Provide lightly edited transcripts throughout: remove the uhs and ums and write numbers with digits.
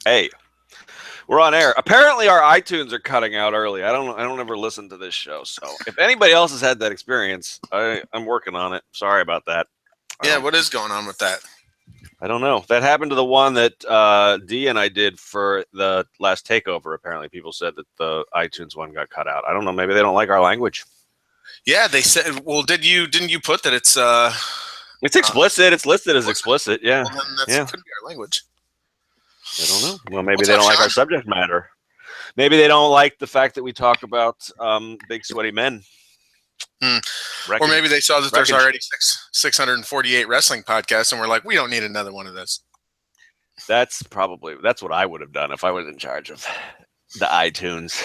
Hey, we're on air. Apparently, our iTunes are cutting out early. I don't ever listen to this show. So if anybody else has had that experience, I'm working on it. Sorry about that. Yeah, what is going on with that? I don't know. That happened to the one that Dee and I did for the last takeover. Apparently, people said that the iTunes one got cut out. I don't know. Maybe they don't like our language. Yeah, they said. Well, didn't you put that it's It's explicit. It's listed as explicit. Yeah. Well, then that Yeah. could be our language. I don't know. Well, maybe What's they up, don't like Sean? our subject matter. Maybe they don't like the fact that we talk about big sweaty men. Or maybe they saw that there's already 648 wrestling podcasts, and we're like, we don't need another one of this. That's what I would have done if I was in charge of the iTunes.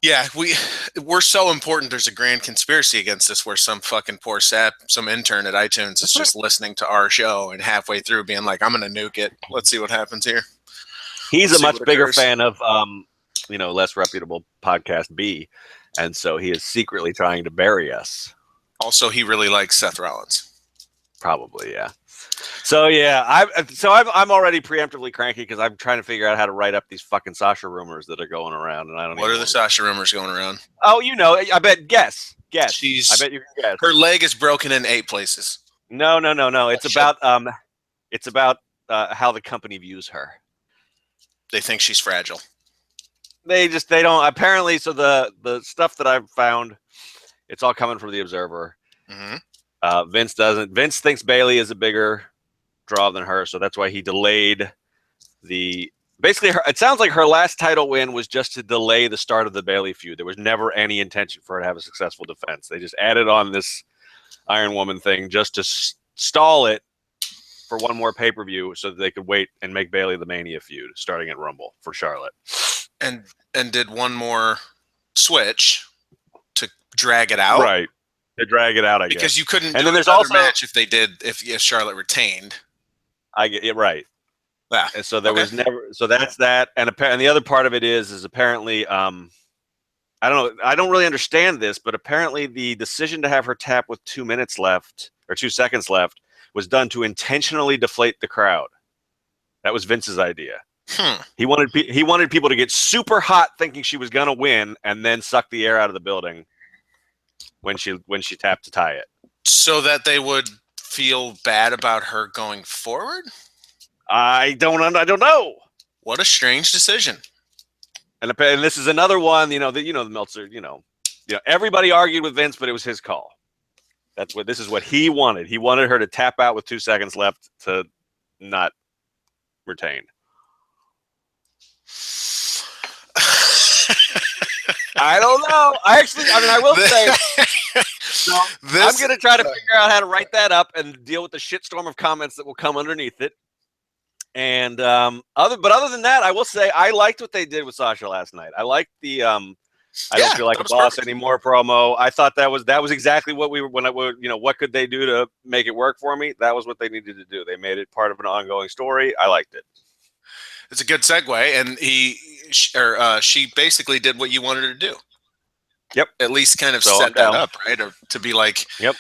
Yeah, we're so important. There's a grand conspiracy against us where some fucking poor sap, some intern at iTunes is just listening to our show and halfway through being like, I'm going to nuke it. Let's see what happens here. He's a much bigger fan of, less reputable podcast B, and so he is secretly trying to bury us. Also, he really likes Seth Rollins. Probably, yeah. So yeah, I'm already preemptively cranky because I'm trying to figure out how to write up these fucking Sasha rumors that are going around, and I don't. What are the Sasha rumors going around? Oh, I bet. Guess. I bet you can guess. Her leg is broken in 8 places. No. It's about how the company views her. They think she's fragile. They don't apparently. So the stuff that I've found, it's all coming from the Observer. Mm-hmm. Vince doesn't. Vince thinks Bayley is a bigger draw than her, so that's why he delayed the. Basically, it sounds like her last title win was just to delay the start of the Bayley feud. There was never any intention for her to have a successful defense. They just added on this Iron Woman thing just to stall it for one more pay-per-view so that they could wait and make Bayley the Mania feud starting at Rumble for Charlotte. And did one more switch to drag it out. Right. To drag it out, I guess. Because you couldn't and do there's another also match if Charlotte retained. I get it right. Yeah. And so there was never. So that's that. And the other part of it is apparently I don't know. I don't really understand this, but apparently the decision to have her tap with 2 minutes left or 2 seconds left was done to intentionally deflate the crowd. That was Vince's idea. He wanted people to get super hot thinking she was gonna win and then suck the air out of the building when she tapped to tie it, so that they would feel bad about her going forward. I don't know. What a strange decision. And this is another one. The Meltzer. Everybody argued with Vince, but it was his call. This is what he wanted. He wanted her to tap out with 2 seconds left to not retain. I don't know. I will say. So I'm going to try to figure out how to write that up and deal with the shitstorm of comments that will come underneath it. And other than that, I will say I liked what they did with Sasha last night. I liked the I don't feel like a boss anymore promo. I thought that was exactly what we were what could they do to make it work for me? That was what they needed to do. They made it part of an ongoing story. I liked it. It's a good segue, and she basically did what you wanted her to do. Yep. At least kind of set that up, right? Or to be like, yep.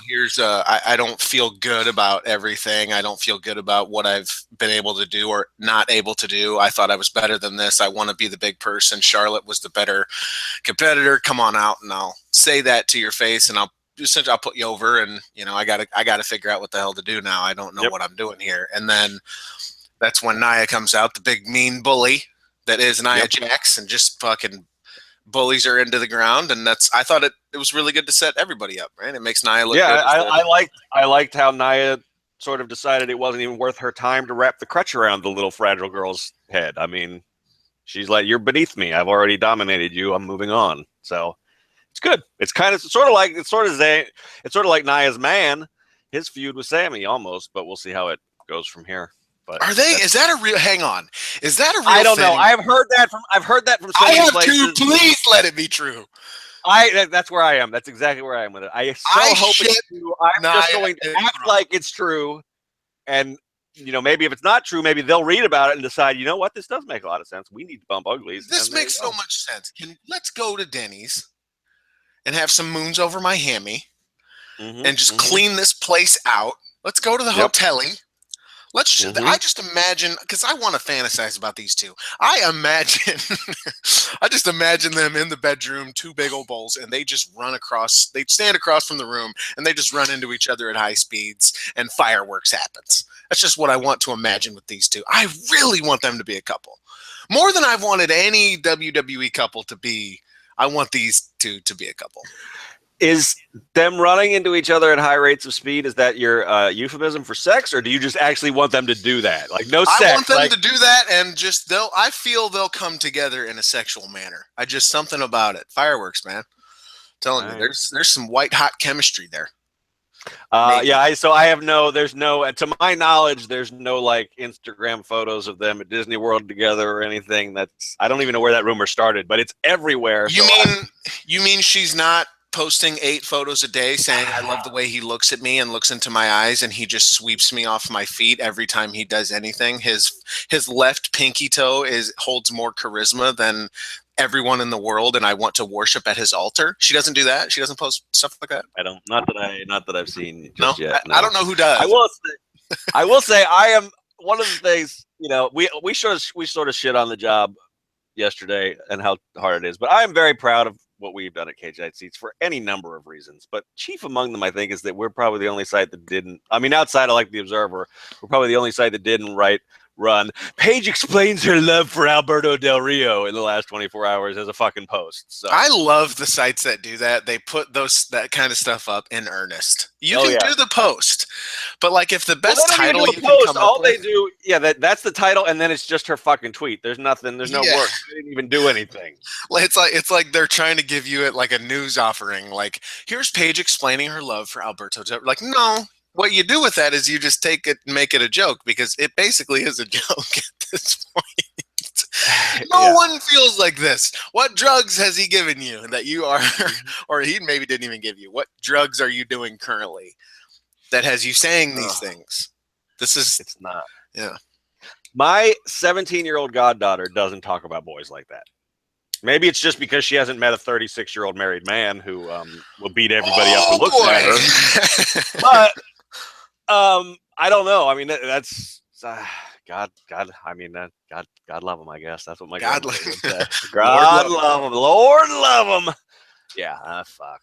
Here's I don't feel good about everything. I don't feel good about what I've been able to do or not able to do. I thought I was better than this. I want to be the big person. Charlotte was the better competitor. Come on out, and I'll say that to your face, and I'll put you over. And I gotta figure out what the hell to do now. I don't know what I'm doing here. And then that's when Nia comes out, the big mean bully that is Nia Jax, and just fucking bullies her into the ground. And I thought it was really good to set everybody up, right? It makes Nia look good. I liked how Nia sort of decided it wasn't even worth her time to wrap the crutch around the little fragile girl's head. I mean, she's like, you're beneath me. I've already dominated you. I'm moving on. So it's good. It's sort of like Nia's man, his feud with Sammy almost, but we'll see how it goes from here. But is that a real? Hang on, is that a real? I don't thing? know. I've heard that from. So many places. Too. Please let it be true. That's where I am. That's exactly where I am with it. I hope it's true. I'm just going to act like it's true, and maybe if it's not true, maybe they'll read about it and decide. You know what? This does make a lot of sense. We need to bump uglies. This makes so much sense. Let's go to Denny's and have some moons over my hammy, and just clean this place out. Let's go to the hotel-y. I just imagine, because I want to fantasize about these two. I just imagine them in the bedroom, two big old bowls, and they just they stand across from the room, and they just run into each other at high speeds, and fireworks happens. That's just what I want to imagine with these two. I really want them to be a couple. More than I've wanted any WWE couple to be, I want these two to be a couple. Is them running into each other at high rates of speed, is that your euphemism for sex, or do you just actually want them to do that? Like, no sex. I want them to do that, and just I feel they'll come together in a sexual manner. Something about it. Fireworks, man. I'm telling you, there's some white hot chemistry there. So I have to my knowledge, there's no like Instagram photos of them at Disney World together or anything. I don't even know where that rumor started, but it's everywhere. You mean she's not posting 8 photos a day saying, I love the way he looks at me and looks into my eyes, and he just sweeps me off my feet every time he does anything. His left pinky toe holds more charisma than everyone in the world, and I want to worship at his altar. She doesn't do that. She doesn't post stuff like that. Not that I've seen just yet. No. I don't know who does. I will say I am one of the things, we sort of shit on the job yesterday and how hard it is, but I am very proud of what we've done at Cage Side Seats for any number of reasons. But chief among them, I think, is that we're probably the only site that didn't. I mean, outside of like the Observer, we're probably the only site that didn't run. Paige explains her love for Alberto Del Rio in the last 24 hours as a fucking post. So I love the sites that do that. They put that kind of stuff up in earnest. You can do the post, but like if the best title you can come up with, they do, that's the title, and then it's just her fucking tweet. There's nothing. There's no work. They didn't even do anything. It's like they're trying to give you it like a news offering. Like, here's Paige explaining her love for Alberto. Like, no. What you do with that is you just take it and make it a joke, because it basically is a joke at this point. No one feels like this. What drugs has he given you that you are, or he maybe didn't even give you? What drugs are you doing currently that has you saying these things? It's not. Yeah. My 17-year-old goddaughter doesn't talk about boys like that. Maybe it's just because she hasn't met a 36-year-old married man who will beat everybody up who looks at her. But I don't know. I mean, that's God. I mean, God love him. I guess that's what my God would say. God love him. Lord love him. Yeah. Fuck.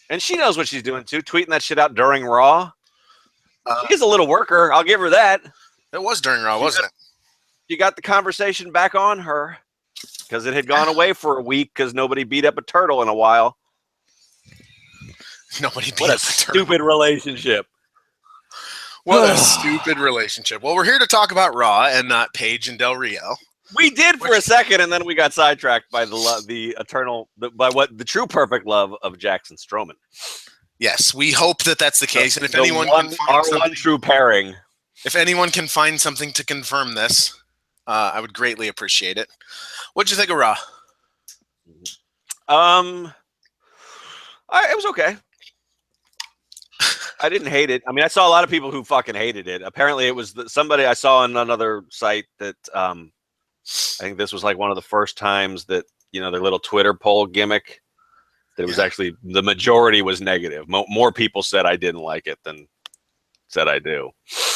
And she knows what she's doing too. Tweeting that shit out during Raw. She's a little worker. I'll give her that. It was during Raw, wasn't it? You got the conversation back on her because it had gone away for a week because nobody beat up a turtle in a while. What a stupid relationship. What a stupid relationship. Well, we're here to talk about Raw and not Paige and Del Rio. We did for a second, and then we got sidetracked by the true perfect love of Jackson Strowman. Yes, we hope that that's the case. And if anyone one true pairing. If anyone can find something to confirm this, I would greatly appreciate it. What'd you think of Raw? It was okay. I didn't hate it. I mean, I saw a lot of people who fucking hated it. Apparently, it was somebody I saw on another site that I think this was like one of the first times that, their little Twitter poll gimmick, that it was actually the majority was negative. More people said I didn't like it than said I do.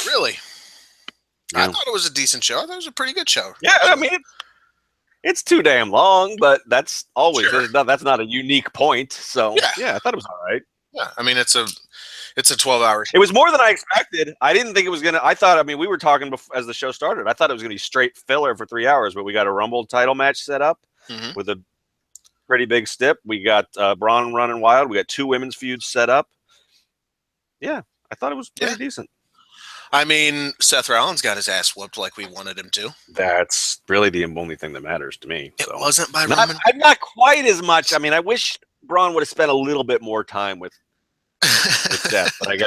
Really? Yeah. I thought it was a decent show. I thought it was a pretty good show. Yeah, I mean, it's too damn long, but that's always that's not a unique point. So yeah, I thought it was all right. Yeah, I mean, it's a 12-hour show. It was more than I expected. I didn't think it was gonna. I thought. I mean, we were talking as the show started. I thought it was gonna be straight filler for 3 hours, but we got a Rumble title match set up with a pretty big stip. We got Braun running wild. We got 2 women's feuds set up. Yeah, I thought it was pretty decent. I mean, Seth Rollins got his ass whooped like we wanted him to. That's really the only thing that matters to me. It wasn't by Roman. Not quite as much. I mean, I wish Braun would have spent a little bit more time with Seth, but I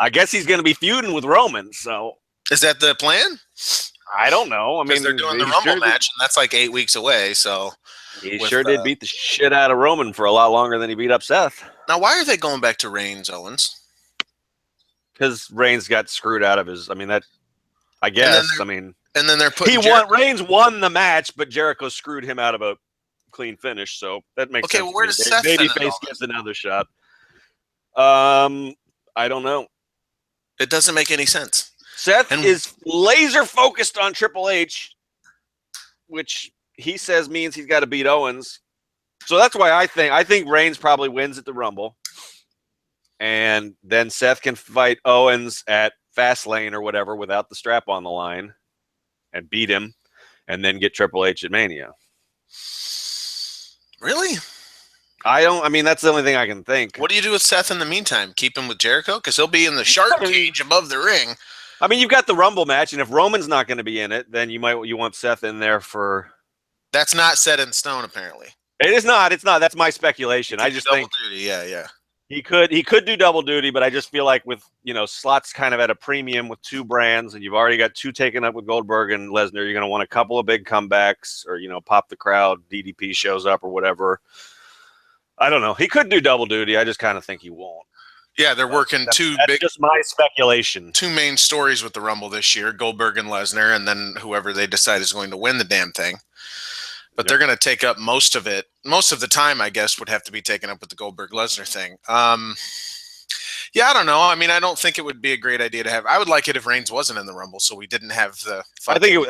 guess he's going to be feuding with Roman. So is that the plan? I don't know. I mean, they're doing the Rumble match, and that's like 8 weeks away. So he did beat the shit out of Roman for a lot longer than he beat up Seth. Now, why are they going back to Reigns, Owens? Because Reigns got screwed out of his. I mean, I guess. And then they're putting. Reigns won the match, but Jericho screwed him out of a clean finish. So that makes sense. Okay, well, where does Seth Babyface gets another shot? I don't know. It doesn't make any sense. Seth is laser focused on Triple H, which he says means he's got to beat Owens. So that's why I think Reigns probably wins at the Rumble. And then Seth can fight Owens at Fastlane or whatever without the strap on the line and beat him and then get Triple H at Mania. Really? I mean, that's the only thing I can think. What do you do with Seth in the meantime? Keep him with Jericho? Because he'll be in the shark cage above the ring. I mean, you've got the Rumble match, and if Roman's not going to be in it, then you want Seth in there for... That's not set in stone, apparently. It is not. It's not. That's my speculation. I just think duty. Yeah. He could do double duty, but I just feel like with, slots kind of at a premium with two brands, and you've already got two taken up with Goldberg and Lesnar, you're going to want a couple of big comebacks or, pop the crowd, DDP shows up or whatever. I don't know. He could do double duty. I just kind of think he won't. Yeah, they're working that's just my speculation. Two main stories with the Rumble this year, Goldberg and Lesnar, and then whoever they decide is going to win the damn thing. But they're going to take up most of it. Most of the time, I guess, would have to be taken up with the Goldberg-Lesnar thing. Yeah, I don't know. I mean, I don't think it would be a great idea to have. I would like it if Reigns wasn't in the Rumble, so we didn't have the. I think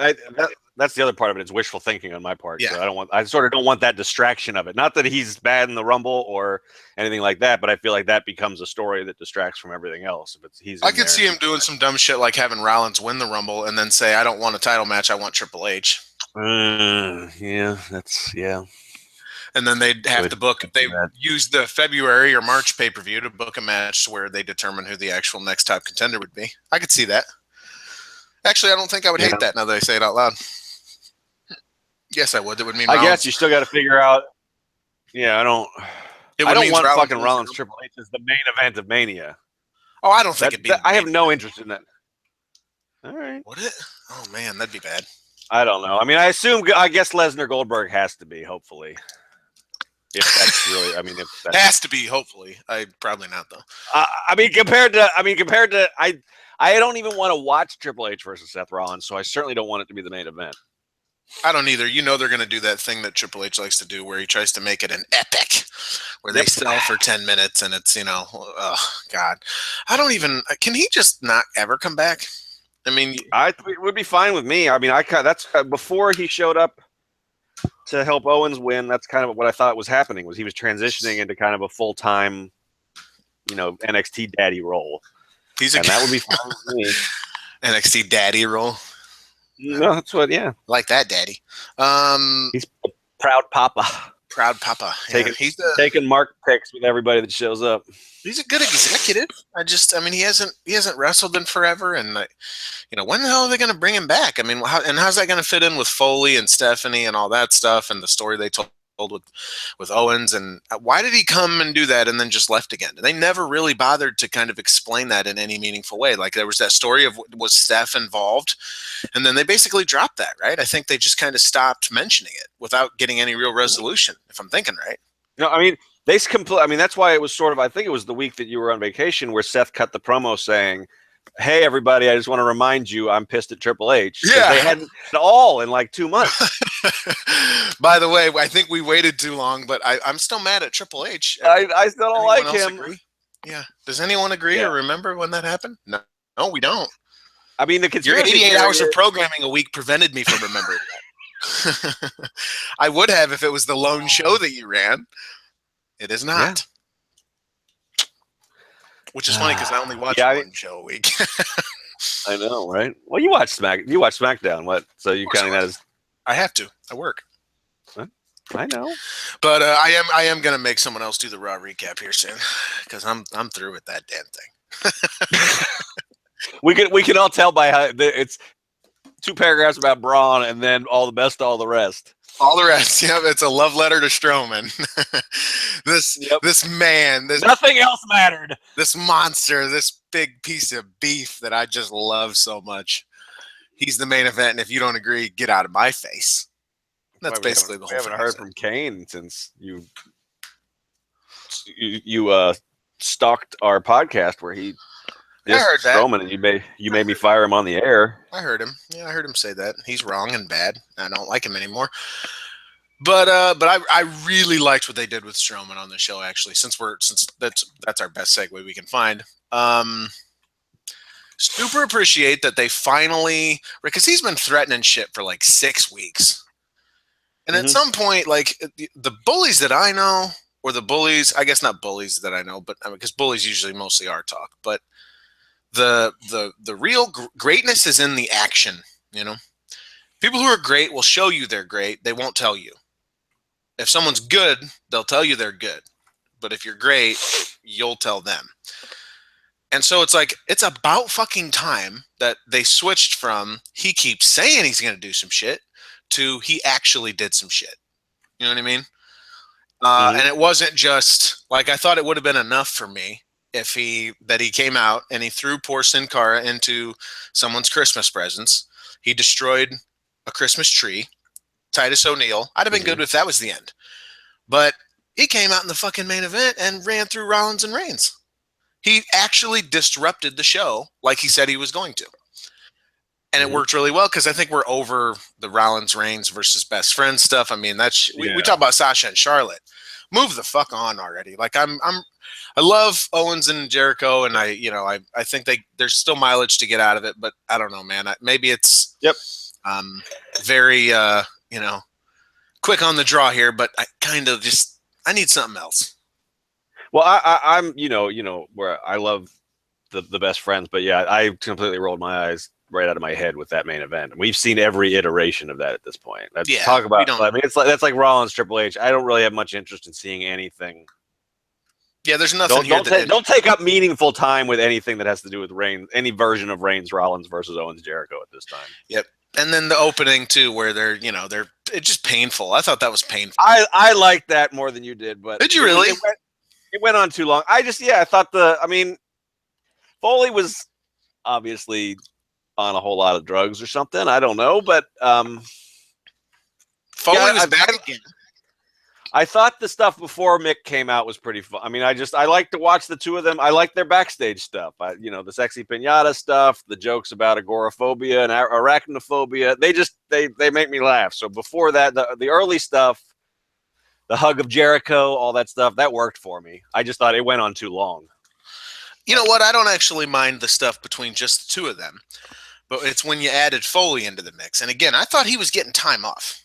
that's the other part of it. It's wishful thinking on my part. Yeah. So I sort of don't want that distraction of it. Not that he's bad in the Rumble or anything like that, but I feel like that becomes a story that distracts from everything else. I could see him doing some dumb shit like having Rollins win the Rumble and then say, "I don't want a title match. I want Triple H." Yeah. And then they'd have to book. They use the February or March pay-per-view to book a match where they determine who the actual next top contender would be. I could see that. Actually, I don't think I would hate that now that I say it out loud. Yes, I would. It would mean Rollins. I guess you still got to figure out. Yeah, I don't want fucking Rollins Triple H as the main event of Mania. Oh, I don't think it'd be. I have no interest in that. All right. Would it? Oh man, that'd be bad. I don't know. I mean, I guess Lesnar Goldberg has to be, hopefully. If that's really, if that has to be, hopefully. Probably not though. Compared to, I don't even want to watch Triple H versus Seth Rollins, so I certainly don't want it to be the main event. I don't either. They're going to do that thing that Triple H likes to do, where he tries to make it an epic, where they sell for 10 minutes, and it's oh God, I don't even. Can he just not ever come back? I mean, it would be fine with me. I mean, that's before he showed up to help Owens win. That's kind of what I thought was happening. Was he was transitioning into kind of a full-time, NXT daddy role. That would be fine with me. NXT daddy role. No, that's what. Yeah, like that, daddy. He's a proud papa. Proud papa. He's taking mark picks with everybody that shows up. He's a good executive. He hasn't wrestled in forever, and when the hell are they going to bring him back? I mean, how's that going to fit in with Foley and Stephanie and all that stuff, and the story they told with Owens, and why did he come and do that and then just left again? They never really bothered to kind of explain that in any meaningful way. Like there was that story of was Steph involved, and then they basically dropped that, right? I think they just kind of stopped mentioning it without getting any real resolution, if I'm thinking right. No, that's why it was sort of, I think it was the week that you were on vacation where Seth cut the promo saying, "Hey, everybody, I just want to remind you I'm pissed at Triple H." Yeah. They hadn't at all in like 2 months. By the way, I think we waited too long, but I'm still mad at Triple H. I still don't like him. Agree? Yeah. Does anyone agree or remember when that happened? No, we don't. I mean, your 88 hours of programming a week prevented me from remembering that. I would have if it was the lone show that you ran. It is not. Yeah. Which is funny because I only watch one show a week. I know, right? Well, you watch SmackDown. What? So you counting that as? I have to. I work. I know. But I am gonna make someone else do the Raw recap here soon because I'm through with that damn thing. we can all tell by how it's 2 paragraphs about Braun and then all the best, all the rest. All the rest, yeah. It's a love letter to Strowman. This man, nothing else mattered. This monster, this big piece of beef that I just love so much. He's the main event, and if you don't agree, get out of my face. That's basically the whole thing. We haven't heard from Kane since you stalked our podcast where he dissed Strowman, and you made me fire him on the air. I heard him. Yeah, I heard him say that. He's wrong and bad. I don't like him anymore. But I really liked what they did with Strowman on the show. Actually, since that's our best segue we can find. super appreciate that they finally, because he's been threatening shit for like 6 weeks. And at some point, like the bullies that I know, or the bullies, I guess not bullies that I know, but because bullies usually mostly are talk, but the real greatness is in the action. You know, people who are great will show you they're great. They won't tell you. If someone's good, they'll tell you they're good. But if you're great, you'll tell them. And so it's like, it's about fucking time that they switched from he keeps saying he's going to do some shit to he actually did some shit. You know what I mean? And it wasn't just like, I thought it would have been enough for me if he came out and he threw poor Sin Cara into someone's Christmas presents. He destroyed a Christmas tree. Titus O'Neil. I'd have been good if that was the end. But he came out in the fucking main event and ran through Rollins and Reigns. He actually disrupted the show like he said he was going to. And it worked really well because I think we're over the Rollins Reigns versus best friend stuff. I mean, we talk about Sasha and Charlotte. Move the fuck on already. Like I love Owens and Jericho, and I think there's still mileage to get out of it, but I don't know, man. Maybe it's very quick on the draw here, but I kind of I need something else. Well, I'm where I love the best friends, but yeah, I completely rolled my eyes right out of my head with that main event. We've seen every iteration of that at this point. Talk about. I mean, that's like Rollins Triple H. I don't really have much interest in seeing anything. Yeah, there's nothing here. Don't take up meaningful time with anything that has to do with Reigns, any version of Reigns Rollins versus Owens Jericho at this time. Yep. And then the opening too, where it's just painful. I thought that was painful. I liked that more than you did, but did you really? It went on too long. I thought Foley was obviously on a whole lot of drugs or something. I don't know, but Foley was back again. I thought the stuff before Mick came out was pretty fun. I mean, I like to watch the two of them. I like their backstage stuff. The Sexy Piñata stuff, the jokes about agoraphobia and arachnophobia. They make me laugh. So before that, the early stuff, the hug of Jericho, all that stuff, that worked for me. I just thought it went on too long. You know what? I don't actually mind the stuff between just the two of them, but it's when you added Foley into the mix. And again, I thought he was getting time off.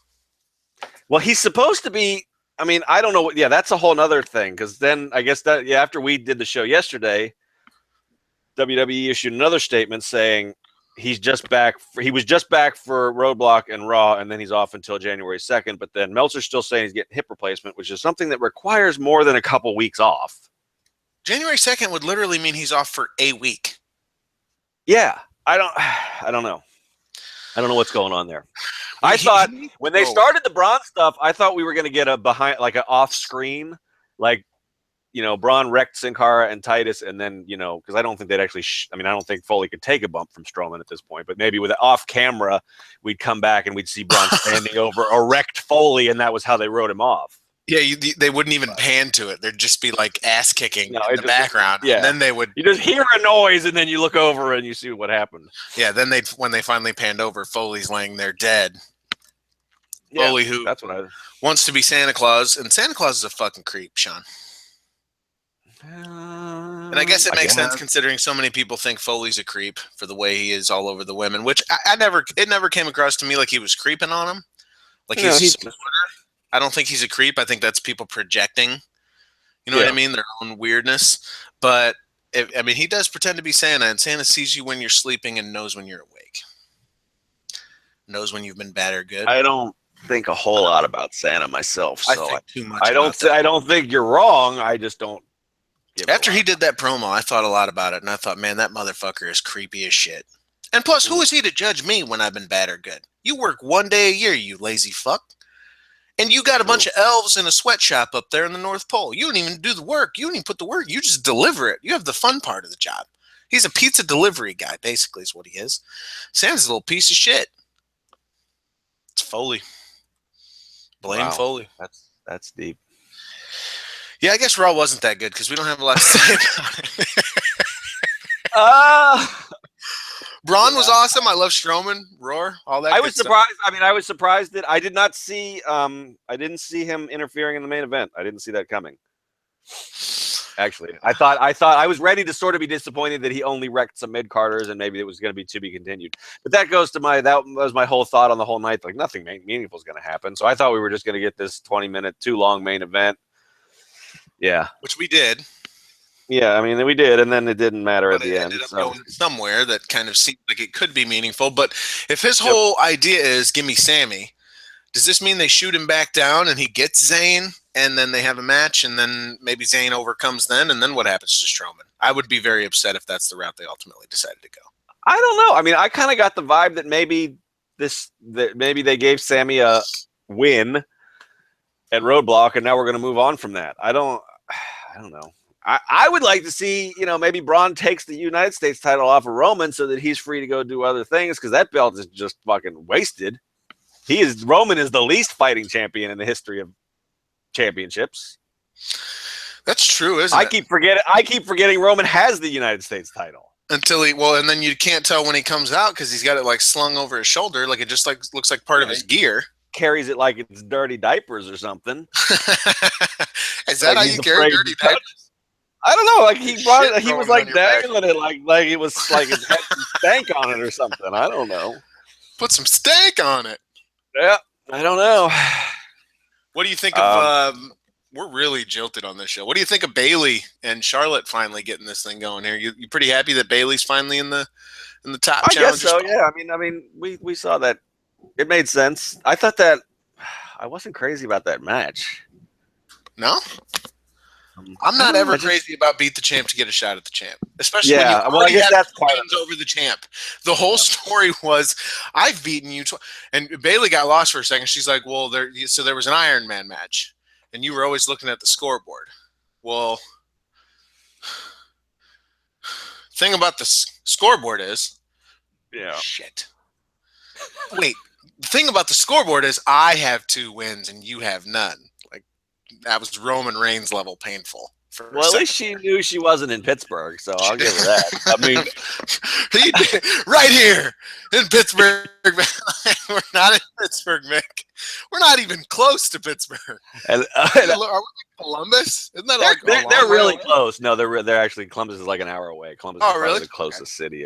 Well, he's supposed to be. I mean, I don't know what. Yeah, that's a whole nother thing. Because then I guess that after we did the show yesterday, WWE issued another statement saying he's just back. He was just back for Roadblock and Raw, and then he's off until January 2nd. But then Meltzer's still saying he's getting hip replacement, which is something that requires more than a couple weeks off. January 2nd would literally mean he's off for a week. Yeah, I don't know. I don't know what's going on there. I thought when they started the Braun stuff, I thought we were going to get a behind, like an off screen, like, Braun wrecked Sin Cara and Titus. And then, because I don't think they'd actually, I don't think Foley could take a bump from Strowman at this point, but maybe with it off camera, we'd come back and we'd see Braun standing over a wrecked Foley. And that was how they wrote him off. Yeah, they wouldn't even pan to it. There'd just be like ass kicking in the background. Yeah. And then they would. You just hear a noise and then you look over and you see what happened. Yeah, then when they finally panned over, Foley's laying there dead. Yeah, Foley, who wants to be Santa Claus, and Santa Claus is a fucking creep, Sean. And I guess it makes sense considering so many people think Foley's a creep for the way he is all over the women, which it never came across to me like he was creeping on them. Like I don't think he's a creep. I think that's people projecting, what I mean? Their own weirdness. But he does pretend to be Santa, and Santa sees you when you're sleeping and knows when you're awake. Knows when you've been bad or good. I don't think a whole lot about Santa myself, so I think too much. I don't think you're wrong. I just don't. After he did that promo, I thought a lot about it, and I thought, man, that motherfucker is creepy as shit. And plus, who is he to judge me when I've been bad or good? You work one day a year, you lazy fuck. And you got a bunch of elves in a sweatshop up there in the North Pole. You don't even do the work. You don't even put the work. You just deliver it. You have the fun part of the job. He's a pizza delivery guy, basically, is what he is. Santa's a little piece of shit. It's Foley. Blame Foley. That's deep. Yeah, I guess Raw wasn't that good because we don't have a lot to say about it. Braun was awesome. I love Strowman, Roar, all that. I was surprised. I was surprised that I did not see. I didn't see him interfering in the main event. I didn't see that coming. Actually, I was ready to sort of be disappointed that he only wrecked some mid carders and maybe it was going to be to be continued. But that was my whole thought on the whole night. Like nothing meaningful is going to happen. So I thought we were just going to get this 20-minute too long main event. Yeah, which we did. Yeah, I mean we did, and then it didn't matter at the end. Ended up going somewhere that kind of seemed like it could be meaningful. But if his whole idea is give me Sammy, does this mean they shoot him back down and he gets Zayn? And then they have a match, and then maybe Zayn overcomes then, and then what happens to Strowman? I would be very upset if that's the route they ultimately decided to go. I don't know. I mean, I kind of got the vibe that maybe they gave Sammy a win at Roadblock, and now we're going to move on from that. I don't know. I would like to see, maybe Braun takes the United States title off of Roman so that he's free to go do other things because that belt is just fucking wasted. Roman is the least fighting champion in the history of championships. That's true, isn't it? I keep forgetting Roman has the United States title. And then you can't tell when he comes out because he's got it like slung over his shoulder, like it just like looks like part of his gear. Carries it like it's dirty diapers or something. Is that how you carry dirty diapers? I don't know. Like he brought it. He was like dangling it, like it was like it had some stank on it or something. I don't know. Put some stank on it. Yeah, I don't know. What do you think of? We're really jilted on this show. What do you think of Bayley and Charlotte finally getting this thing going here? You pretty happy that Bayley's finally in the top? I guess so. Yeah. I mean, we saw that. It made sense. I thought that I wasn't crazy about that match. No. I'm not ever crazy about beat the champ to get a shot at the champ, especially when you I guess that's wins over the champ. The whole story was I've beaten you, and Bayley got lost for a second. She's like, "Well, there was an Iron Man match, and you were always looking at the scoreboard." Well, thing about the scoreboard is, shit. Wait, the thing about the scoreboard is I have 2 wins and you have none. That was Roman Reigns level painful. Well, at least she knew she wasn't in Pittsburgh, so I'll give her that. I mean, right here in Pittsburgh. We're not in Pittsburgh, Mick. We're not even close to Pittsburgh. Are we in Columbus? Isn't that they're really close? No, they're actually Columbus is like an hour away. Columbus is really the closest city.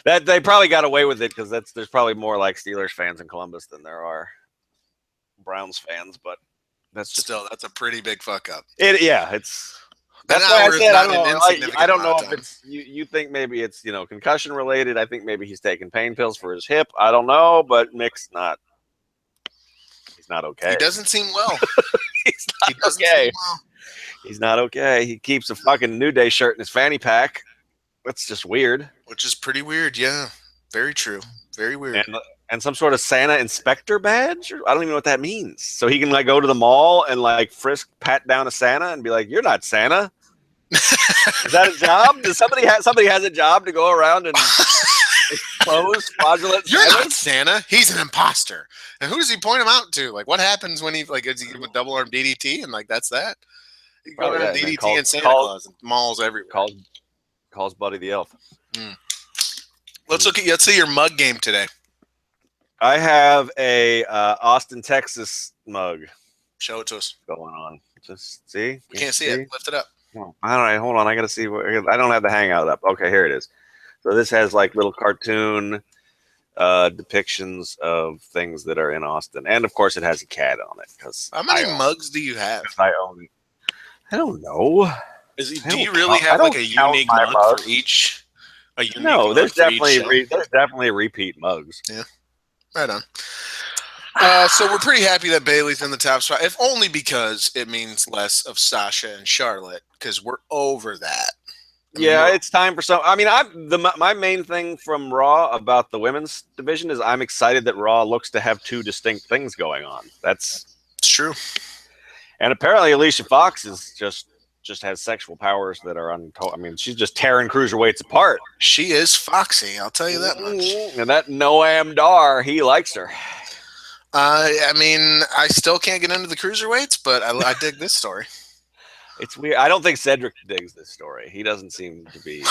That they probably got away with it because there's probably more like Steelers fans in Columbus than there are Browns fans, but. That's a pretty big fuck up. That's why I said I don't know if it's you think maybe it's concussion related. I think maybe he's taking pain pills for his hip. I don't know, but Mick's not. He's not okay. He doesn't seem well. He's not okay. He's not okay. He keeps a fucking New Day shirt in his fanny pack. That's just weird. Which is pretty weird. Yeah, very true. Very weird. And some sort of Santa inspector badge? I don't even know what that means. So he can go to the mall and pat down a Santa and be like, "You're not Santa." Is that a job? Does somebody has a job to go around and expose fraudulent? You're not Santa. He's an imposter. And who does he point him out to? Like, what happens when is he with double arm DDT and that's that? You go around DDT and Santa Claus and malls everywhere. Calls Buddy the Elf. Let's see your mug game today. I have a Austin, Texas mug. Show it to us. Going on. Just see. We can't see it. Lift it up. Oh, all right, hold on. I got to see. I don't have the Hangout up. Okay, here it is. So this has little cartoon depictions of things that are in Austin, and of course, it has a cat on it. How many mugs do you have? I own it. I don't know. Do you really have a unique mug for each? No, there's definitely repeat mugs. Yeah. Right on. So we're pretty happy that Bayley's in the top spot, if only because it means less of Sasha and Charlotte, because we're over that. It's time for some. I mean, my main thing from Raw about the women's division is I'm excited that Raw looks to have 2 distinct things going on. It's true. And apparently Alicia Fox is just has sexual powers that are I mean, she's just tearing cruiserweights apart. She is foxy, I'll tell you that much. And that Noam Dar, he likes her. I mean, I still can't get into the cruiserweights, but I dig this story. It's weird. I don't think Cedric digs this story. He doesn't seem to be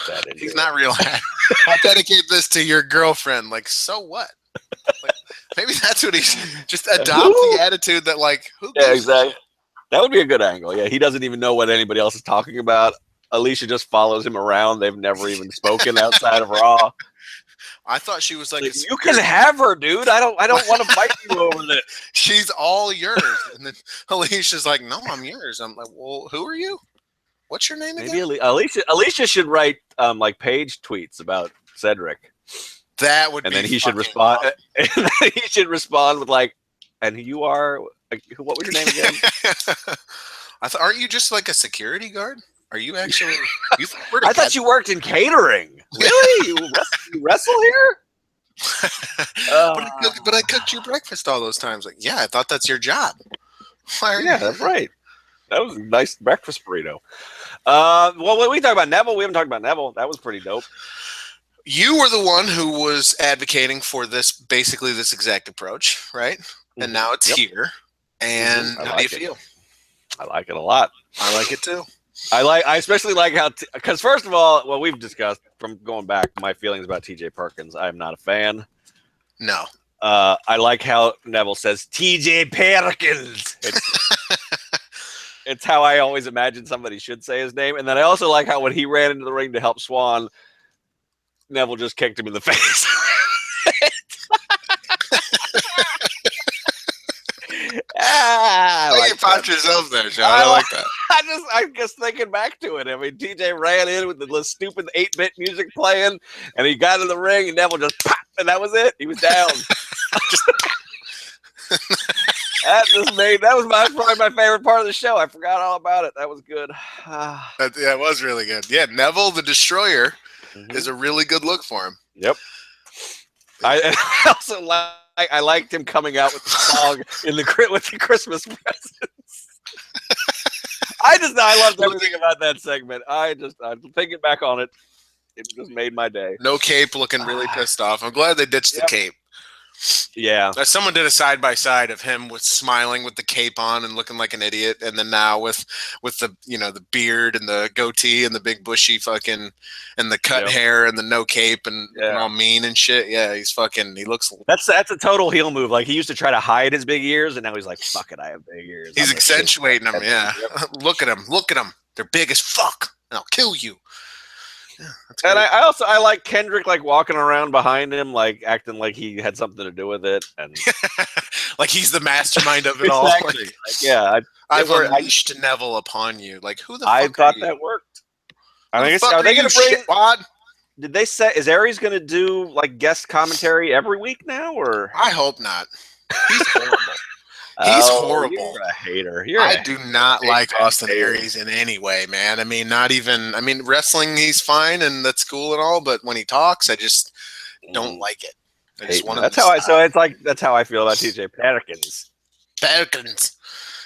that into He's not real happy. I'll dedicate this to your girlfriend. So what? Maybe that's what he's just adopt the attitude that who exactly. That would be a good angle. Yeah, he doesn't even know what anybody else is talking about. Alicia just follows him around. They've never even spoken outside of Raw. I thought she was like, you can have her, dude. I don't want to fight you over this. She's all yours. And then Alicia's like, no, I'm yours. I'm like, well, who are you? What's your name again? Maybe Alicia should write like page tweets about Cedric. That would and be then he should respond. Awesome. And then he should respond with like, and you are, what was your name again? Aren't you just like a security guard? Are you actually? I thought you worked in catering. Really? You wrestle here? But I cooked your breakfast all those times. Like, yeah, I thought that's your job. That's right. That was a nice breakfast burrito. Well, when we talk about Neville, we haven't talked about Neville. That was pretty dope. You were the one who was advocating for basically this exact approach, right? Mm-hmm. And now it's here. And how do you feel? I like it a lot. I like it too. I especially like how, because first of all, well, we've discussed from going back my feelings about TJ Perkins. I'm not a fan. No. I like how Neville says TJ Perkins. It's how I always imagine somebody should say his name. And then I also like how when he ran into the ring to help Swan, Neville just kicked him in the face. You popped yourself there, John. I like that. I'm just thinking back to it. I mean, TJ ran in with the stupid 8-bit music playing, and he got in the ring, and Neville just pop, and that was it. He was down. That was probably my favorite part of the show. I forgot all about it. That was good. It was really good. Yeah, Neville the Destroyer is a really good look for him. Yep. I also I liked him coming out with the song with the Christmas presents. I loved everything about that segment. I'm thinking back on it. It just made my day. No cape, looking really pissed off. I'm glad they ditched the cape. Yeah. Someone did a side by side of him with smiling with the cape on and looking like an idiot, and then now with the the beard and the goatee and the big bushy fucking and the cut hair and the no cape and all mean and shit. Yeah, he looks. That's a total heel move. Like he used to try to hide his big ears, and now he's like, fuck it, I have big ears. He's accentuating them. Yeah. Look at him. They're big as fuck, and I'll kill you. Yeah, and I like Kendrick like walking around behind him, like acting like he had something to do with it, and like he's the mastermind of it all. Like, I've unleashed Neville upon you. Like who the fuck? I thought that worked. I think are they going to bring? Did they say is Aries going to do like guest commentary every week now, or? I hope not. He's horrible. He's horrible. You're a hater. I do not like Austin Aries in any way, man. I mean, not even. I mean, wrestling, he's fine and that's cool and all, but when he talks, I just don't like it. I just want that's how I. So it's like that's how I feel about TJ Perkins.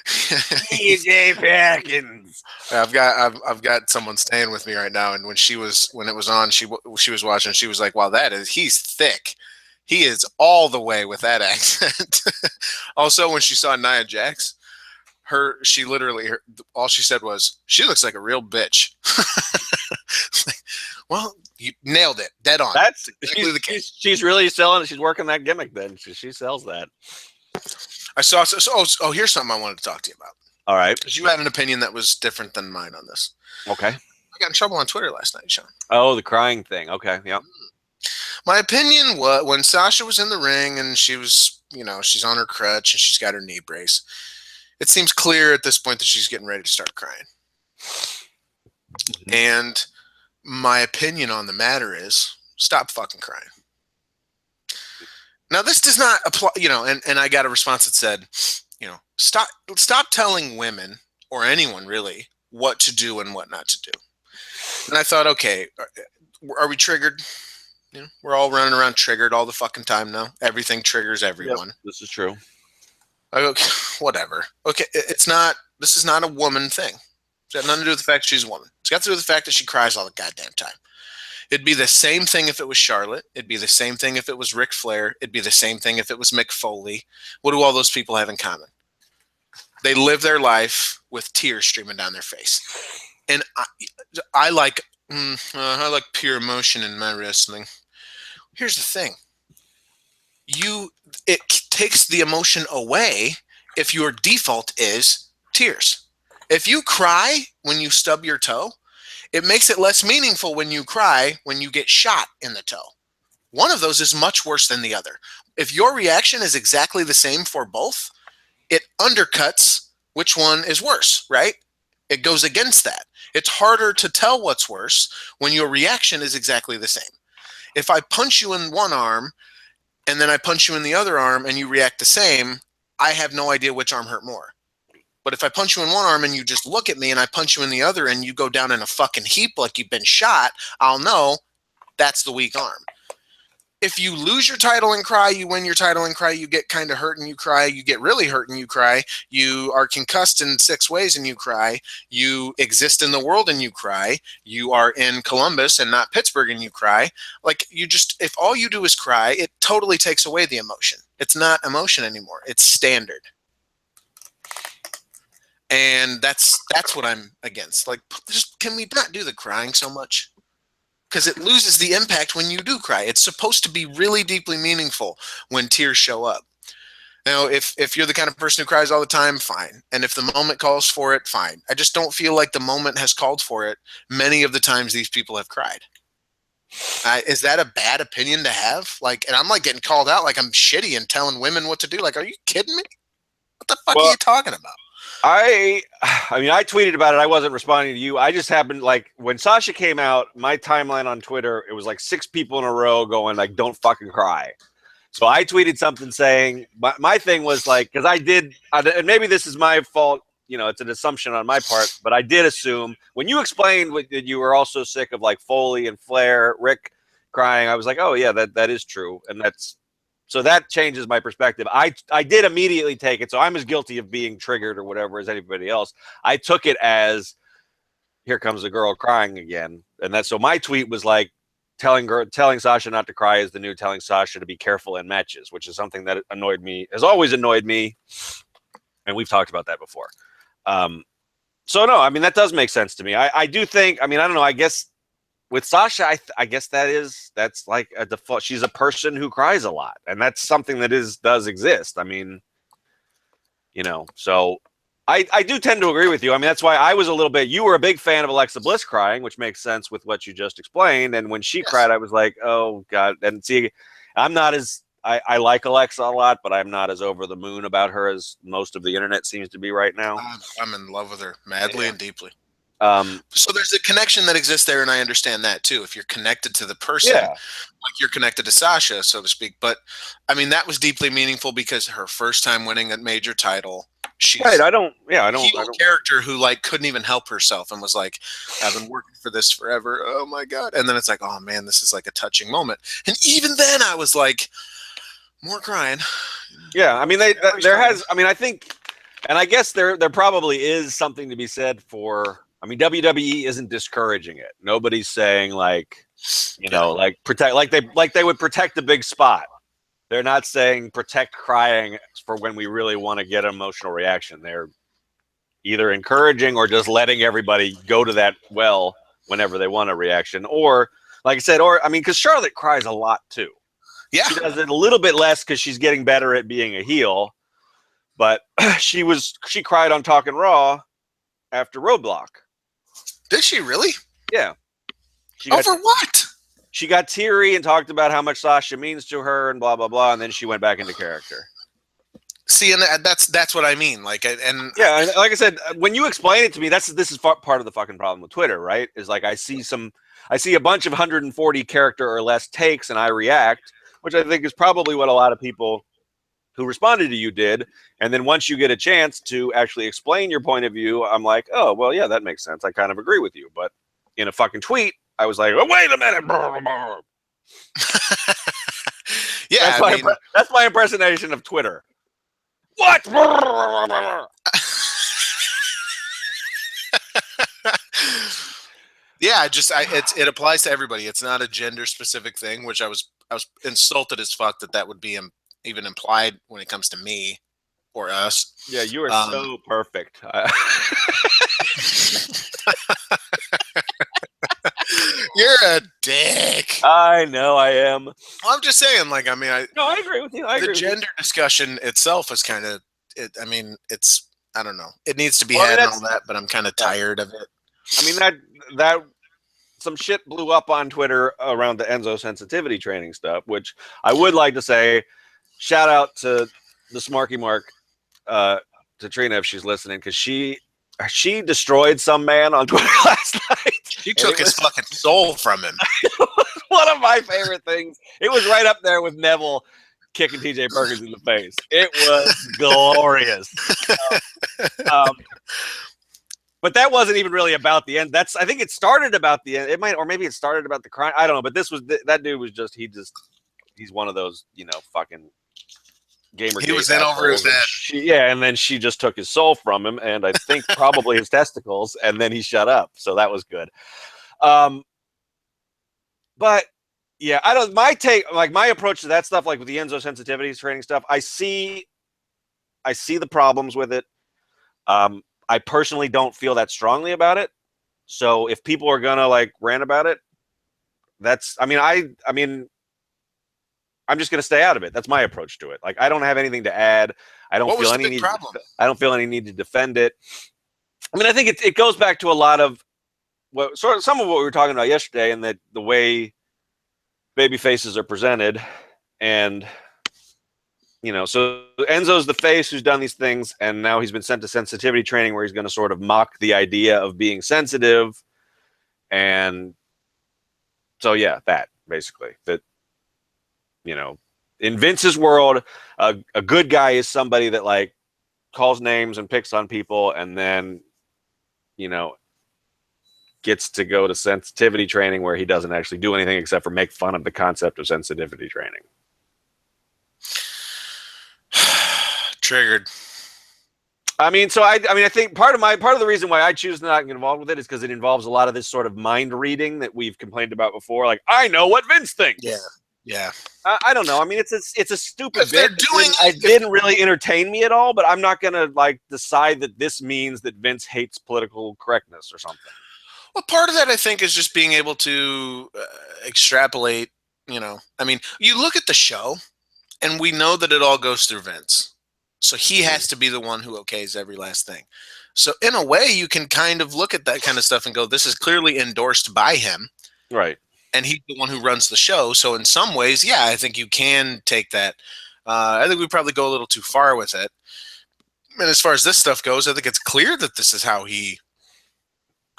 TJ Perkins. I've got someone staying with me right now, and when it was on, she was watching. She was like, "Wow, he's thick." He is all the way with that accent. Also, when she saw Nia Jax, she literally all she said was, "She looks like a real bitch." Well, you nailed it, dead on. That's exactly the case. She's really selling it. She's working that gimmick. Then she sells that. I saw. So here's something I wanted to talk to you about. All right, because you had an opinion that was different than mine on this. Okay. I got in trouble on Twitter last night, Sean. Oh, the crying thing. Okay, yeah. My opinion was when Sasha was in the ring and she was, she's on her crutch and she's got her knee brace. It seems clear at this point that she's getting ready to start crying. Mm-hmm. And my opinion on the matter is stop fucking crying. Now, this does not apply, and I got a response that said, stop telling women or anyone really what to do and what not to do. And I thought, okay, are we triggered? We're all running around triggered all the fucking time now. Everything triggers everyone. Yep, this is true. Okay, whatever. Okay, this is not a woman thing. It's got nothing to do with the fact she's a woman. It's got to do with the fact that she cries all the goddamn time. It'd be the same thing if it was Charlotte. It'd be the same thing if it was Ric Flair. It'd be the same thing if it was Mick Foley. What do all those people have in common? They live their life with tears streaming down their face. And I like pure emotion in my wrestling. Here's the thing. It takes the emotion away if your default is tears. If you cry when you stub your toe, it makes it less meaningful when you cry when you get shot in the toe. One of those is much worse than the other. If your reaction is exactly the same for both, it undercuts which one is worse, right? It goes against that. It's harder to tell what's worse when your reaction is exactly the same. If I punch you in one arm and then I punch you in the other arm and you react the same, I have no idea which arm hurt more. But if I punch you in one arm and you just look at me and I punch you in the other and you go down in a fucking heap like you've been shot, I'll know that's the weak arm. If you lose your title and cry, you win your title and cry, you get kind of hurt and you cry, you get really hurt and you cry, you are concussed in 6 ways and you cry, you exist in the world and you cry, you are in Columbus and not Pittsburgh and you cry. Like, you just, if all you do is cry, it totally takes away the emotion. It's not emotion anymore. It's standard. And that's what I'm against. Like, just, can we not do the crying so much? Because it loses the impact when you do cry. It's supposed to be really deeply meaningful when tears show up. Now, if you're the kind of person who cries all the time, fine. And if the moment calls for it, fine. I just don't feel like the moment has called for it many of the times these people have cried. Is that a bad opinion to have? Like, and I'm like getting called out like I'm shitty and telling women what to do. Like, are you kidding me? What the fuck are you talking about? I mean, I tweeted about it. I wasn't responding to you. I just happened, like, when Sasha came out, my timeline on Twitter, it was like 6 people in a row going, like, don't fucking cry. So I tweeted something saying, my thing was, like, because I did, and maybe this is my fault, you know, it's an assumption on my part, but I did assume, when you explained that you were also sick of, like, Foley and Flair, Rick crying, I was like, oh, yeah, that is true. And that's, so that changes my perspective. I did immediately take it. So I'm as guilty of being triggered or whatever as anybody else. I took it as, here comes a girl crying again. And that's, so my tweet was like, telling Sasha not to cry is the new telling Sasha to be careful in matches, which is something that annoyed me, has always annoyed me. And we've talked about that before. So no, I mean, that does make sense to me. I do think, I mean, I don't know, I guess with Sasha, I guess that's like a default. She's a person who cries a lot, and that's something that does exist. I mean, you know, so I do tend to agree with you. I mean, that's why I was a little bit. You were a big fan of Alexa Bliss crying, which makes sense with what you just explained. And when she cried, I was like, oh god. And see, I'm not as I like Alexa a lot, but I'm not as over the moon about her as most of the internet seems to be right now. I'm in love with her madly and deeply. So there's a connection that exists there, and I understand that too. If you're connected to the person, like you're connected to Sasha, so to speak. But I mean, that was deeply meaningful because her first time winning a major title, she's right. I don't character who like couldn't even help herself and was like, I've been working for this forever. Oh my god! And then it's like, oh man, this is like a touching moment. And even then, I was like, more crying. Yeah, I mean, there has. I mean, I think, and I guess there probably is something to be said for. I mean, WWE isn't discouraging it. Nobody's saying like, you know, like protect, like they would protect the big spot. They're not saying protect crying for when we really want to get an emotional reaction. They're either encouraging or just letting everybody go to that well whenever they want a reaction. Or, like I said, or I mean, because Charlotte cries a lot too. Yeah, she does it a little bit less because she's getting better at being a heel. But she cried on Talking Raw after Roadblock. Did she really? Yeah. Over what? She got teary and talked about how much Sasha means to her and blah blah blah, and then she went back into character. See, and that's what I mean. Like, and yeah, like I said, when you explain it to me, this is part of the fucking problem with Twitter, right? Is like I see a bunch of 140 character or less takes, and I react, which I think is probably what a lot of people who responded to you did. And then once you get a chance to actually explain your point of view, I'm like, oh, well, yeah, that makes sense. I kind of agree with you. But in a fucking tweet, I was like, oh, wait a minute. Yeah, that's my impersonation of Twitter. What? Yeah, it applies to everybody. It's not a gender specific thing, which I was insulted as fuck that would be even implied when it comes to me or us. Yeah, you are so perfect. You're a dick. I know I am. Well, I'm just saying, like, I mean, I agree with you. The gender discussion itself is kind of, I mean, it's I don't know. It needs to be had and all that, but I'm kind of tired of it. I mean, that some shit blew up on Twitter around the Enzo sensitivity training stuff, which I would like to say, shout out to the Smarky Mark, to Trina if she's listening, because she destroyed some man on Twitter last night. She took his fucking soul from him. It was one of my favorite things. It was right up there with Neville kicking TJ Perkins in the face. It was glorious. But that wasn't even really about the end. I think it started about the end. It might, or maybe it started about the crime. I don't know. But that dude was he's one of those, fucking gamer. He was in over his head. And then she just took his soul from him, and I think probably his testicles, and then he shut up. So that was good. But yeah, my approach to that stuff, like with the Enzo sensitivities training stuff, I see the problems with it. I personally don't feel that strongly about it. So if people are gonna rant about it, I'm just gonna stay out of it. That's my approach to it. I don't have anything to add. I don't feel any need. I don't feel any need to defend it. I mean, I think it goes back to a lot of some of what we were talking about yesterday, and that the way baby faces are presented, and so Enzo's the face who's done these things, and now he's been sent to sensitivity training where he's going to sort of mock the idea of being sensitive. And so, yeah, that basically that, in Vince's world, a good guy is somebody that calls names and picks on people, and then, gets to go to sensitivity training where he doesn't actually do anything except for make fun of the concept of sensitivity training. Triggered. I think part of the reason why I choose not to get involved with it is because it involves a lot of this sort of mind reading that we've complained about before. I know what Vince thinks. Yeah. I don't know. I mean, it's a stupid bit. It didn't really entertain me at all. But I'm not gonna decide that this means that Vince hates political correctness or something. Well, part of that I think is just being able to extrapolate. I mean, you look at the show, and we know that it all goes through Vince. So he has to be the one who okays every last thing. So in a way, you can kind of look at that kind of stuff and go, this is clearly endorsed by him. Right. And he's the one who runs the show. So in some ways, yeah, I think you can take that. I think we probably go a little too far with it. And as far as this stuff goes, I think it's clear that this is how he...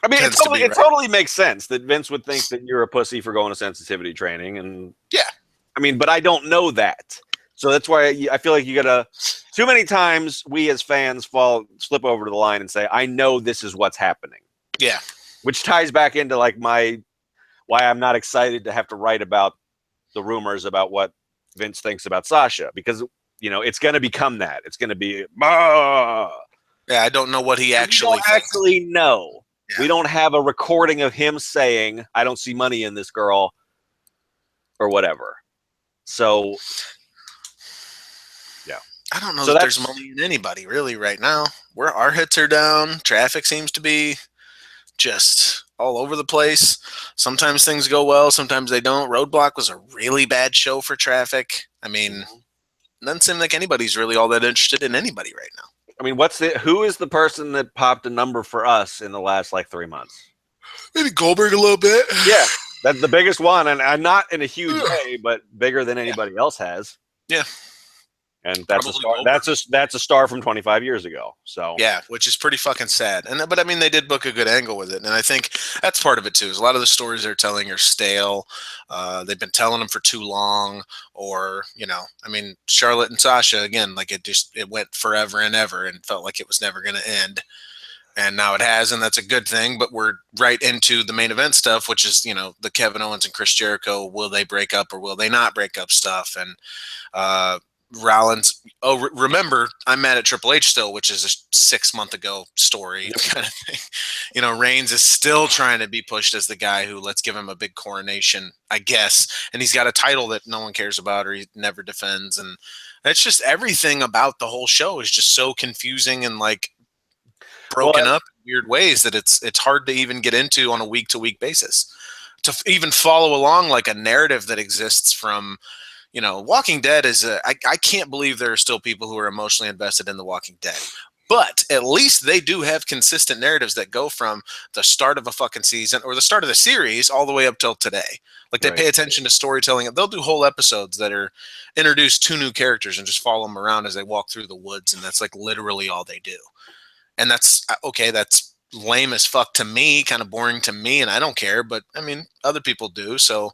I mean, it totally makes sense that Vince would think that you're a pussy for going to sensitivity training. And yeah. I mean, but I don't know that. So that's why I feel like you gotta. Too many times we as fans slip over to the line and say, "I know this is what's happening." Yeah, which ties back into why I'm not excited to have to write about the rumors about what Vince thinks about Sasha, because it's going to become that. It's going to be. Bah! Yeah, I don't know what he actually know. Yeah. We don't have a recording of him saying, "I don't see money in this girl," or whatever. So. I don't know that there's money in anybody really right now. Where our hits are down, traffic seems to be just all over the place. Sometimes things go well, sometimes they don't. Roadblock was a really bad show for traffic. I mean, it doesn't seem like anybody's really all that interested in anybody right now. I mean, who is the person that popped a number for us in the last 3 months? Maybe Goldberg a little bit. Yeah, that's the biggest one, and I'm not in a huge way, but bigger than anybody else has. Yeah. And that's probably a star. That's a star from 25 years ago. So yeah, which is pretty fucking sad. But I mean, they did book a good angle with it, and I think that's part of it too. Is a lot of the stories they're telling are stale. They've been telling them for too long, or I mean, Charlotte and Sasha again, it went forever and ever, and felt like it was never going to end. And now it has, and that's a good thing. But we're right into the main event stuff, which is the Kevin Owens and Chris Jericho. Will they break up or will they not break up stuff? And Rollins. Oh, remember, I'm mad at Triple H still, which is a 6 month ago story kind of thing. Reigns is still trying to be pushed as the guy who, let's give him a big coronation, I guess. And he's got a title that no one cares about or he never defends. And that's just everything about the whole show is just so confusing and broken up in weird ways that it's hard to even get into on a week to week basis. To even follow along a narrative that exists from Walking Dead is I can't believe there are still people who are emotionally invested in The Walking Dead. But at least they do have consistent narratives that go from the start of a fucking season or the start of the series all the way up till today. Like they pay attention to storytelling. They'll do whole episodes that are introduce 2 new characters and just follow them around as they walk through the woods. And that's like literally all they do. And that's okay. That's lame as fuck to me, kind of boring to me. And I don't care, but I mean, other people do. So,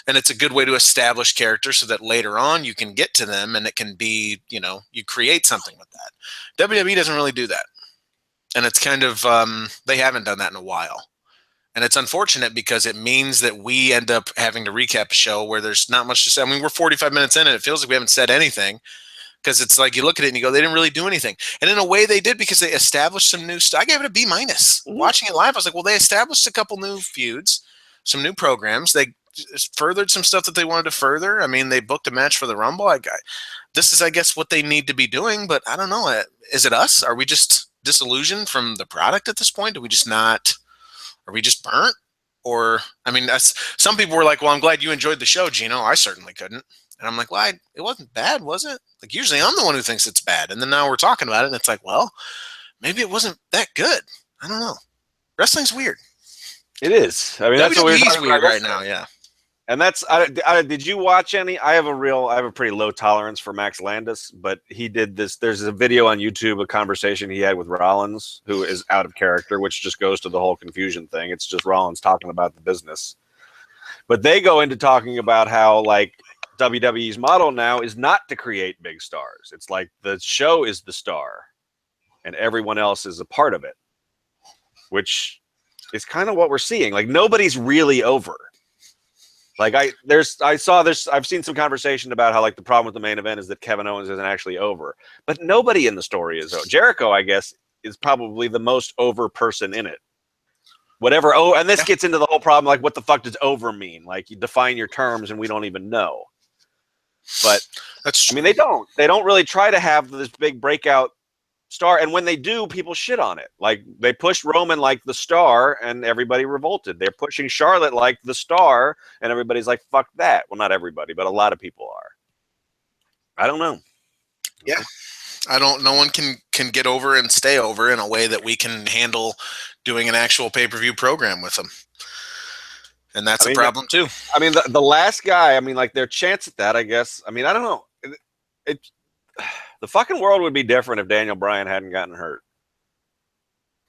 and it's a good way to establish characters so that later on you can get to them and it can be, you know, you create something with that. WWE doesn't really do that. And it's kind of, they haven't done that in a while. And it's unfortunate because it means that we end up having to recap a show where there's not much to say. I mean, we're 45 minutes in and it feels like we haven't said anything because it's like you look at it and you go, they didn't really do anything. And in a way they did because they established some new stuff. I gave it a B-. Watching it live, I was like, well, they established a couple new feuds, some new programs. They furthered some stuff that they wanted to further. I mean, they booked a match for the Rumble. This is, I guess, what they need to be doing, but I don't know. Is it us? Are we just disillusioned from the product at this point? Are we just burnt? Or, I mean, some people were like, well, I'm glad you enjoyed the show, Gino. I certainly couldn't. And I'm like, well, it wasn't bad, was it? Like, usually I'm the one who thinks it's bad. And then now we're talking about it, and it's like, well, maybe it wasn't that good. I don't know. Wrestling's weird. It is. I mean, that's what WWE's weird right now, yeah. And that's, did you watch any? I have a pretty low tolerance for Max Landis, but he did this. There's a video on YouTube, a conversation he had with Rollins, who is out of character, which just goes to the whole confusion thing. It's just Rollins talking about the business. But they go into talking about how, like, WWE's model now is not to create big stars. It's like the show is the star and everyone else is a part of it, which is kind of what we're seeing. Like, nobody's really over. Like, I've seen some conversation about how, like, the problem with the main event is that Kevin Owens isn't actually over, but nobody in the story is over. Jericho, I guess, is probably the most over person in it. Whatever. Oh, and this gets into the whole problem. Like, what the fuck does over mean? Like, you define your terms and we don't even know. But I mean, they don't really try to have this big breakout star. And when they do, people shit on it. Like, they pushed Roman like the star and everybody revolted. They're pushing Charlotte like the star and everybody's like, fuck that. Well, not everybody, but a lot of people are. I don't know. Yeah. No one can get over and stay over in a way that we can handle doing an actual pay-per-view program with them. And that's a problem too. I mean, the last guy, I mean, like, their chance at that, I guess. I mean, I don't know. The fucking world would be different if Daniel Bryan hadn't gotten hurt.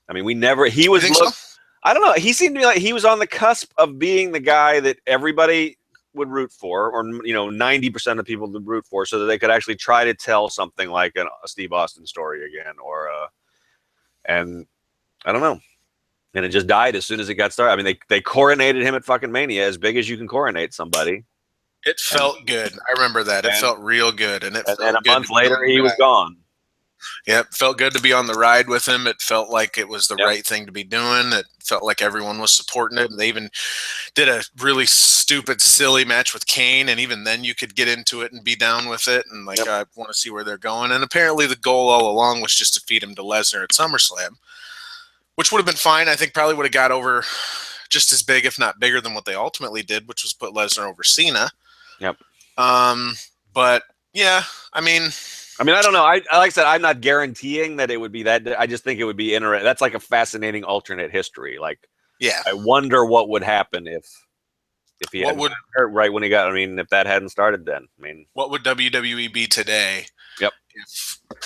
I mean, he was, so? I don't know. He seemed to be like he was on the cusp of being the guy that everybody would root for, or, you know, 90% of people would root for, so that they could actually try to tell something like a Steve Austin story again, or and I don't know. And it just died as soon as it got started. I mean, they coronated him at fucking Mania, as big as you can coronate somebody. It felt good. I remember that. It felt real good. And then a month later, he was gone. Yep. Felt good to be on the ride with him. It felt like it was the right thing to be doing. It felt like everyone was supporting it. They even did a really stupid, silly match with Kane. And even then you could get into it and be down with it. And like, I want to see where they're going. And apparently the goal all along was just to feed him to Lesnar at SummerSlam, which would have been fine. I think probably would have got over just as big, if not bigger, than what they ultimately did, which was put Lesnar over Cena. Yep. But yeah, I mean, I don't know. I like I said, I'm not guaranteeing that it would be that. I just think it would be interesting. That's like a fascinating alternate history. Like, yeah, I wonder what would happen if he had hurt right when he got. I mean, if that hadn't started then. I mean, what would WWE be today? Yep.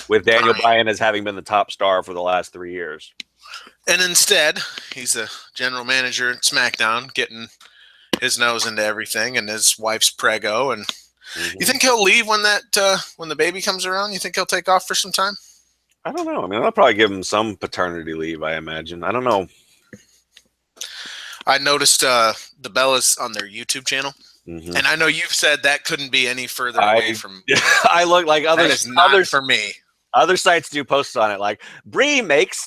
With Daniel Bryan as having been the top star for the last 3 years. And instead, he's a general manager at SmackDown, getting his nose into everything, and his wife's preggo. And you think he'll leave when when the baby comes around? You think he'll take off for some time? I don't know. I mean, I'll probably give him some paternity leave, I imagine. I don't know. I noticed the Bellas on their YouTube channel. And I know you've said that couldn't be any further away from. I look like others for me. Other sites do posts on it, like Brie makes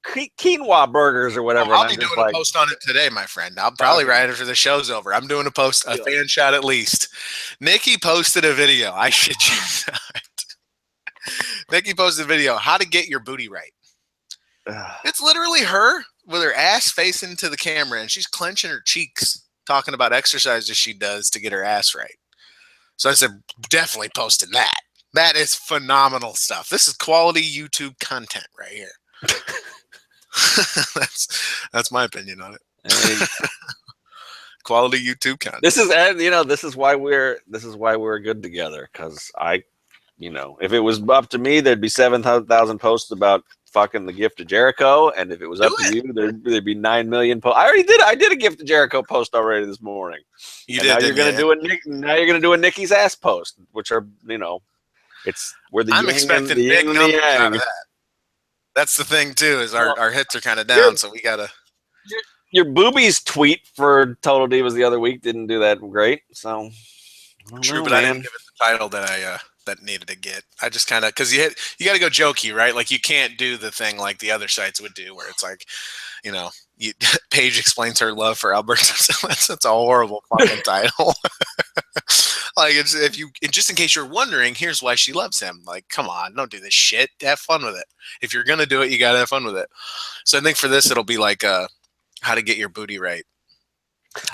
quinoa burgers or whatever. I'll be doing a post on it today, my friend. I'll probably right after the show's over. I'm doing a fan shot at least. Nikki posted a video. I shit you not. Nikki posted a video. How to get your booty right. It's literally her with her ass facing to the camera, and she's clenching her cheeks, talking about exercises she does to get her ass right. So I said, definitely posting that. That is phenomenal stuff. This is quality YouTube content right here. That's my opinion on it. Quality YouTube content. This is why we're good together, because if it was up to me, there'd be 7,000 posts about fucking the gift of Jericho, and if it was up to you, there'd be 9 million posts. I did a gift of Jericho post already this morning. Now you're gonna do a Nikki's ass post, which are it's where I'm expecting big numbers out of that. That's the thing too, is our hits are kind of down, so we gotta. Your boobies tweet for Total Divas the other week didn't do that great, so true, but I didn't give it the title that that needed to get. I just kind of, because you got to go jokey, right? Like you can't do the thing like the other sites would do, where it's like, Paige explains her love for Albert. That's a horrible fucking title. Like just in case you're wondering, here's why she loves him. Like, come on, don't do this shit. Have fun with it. If you're gonna do it, you gotta have fun with it. So I think for this, it'll be like how to get your booty right.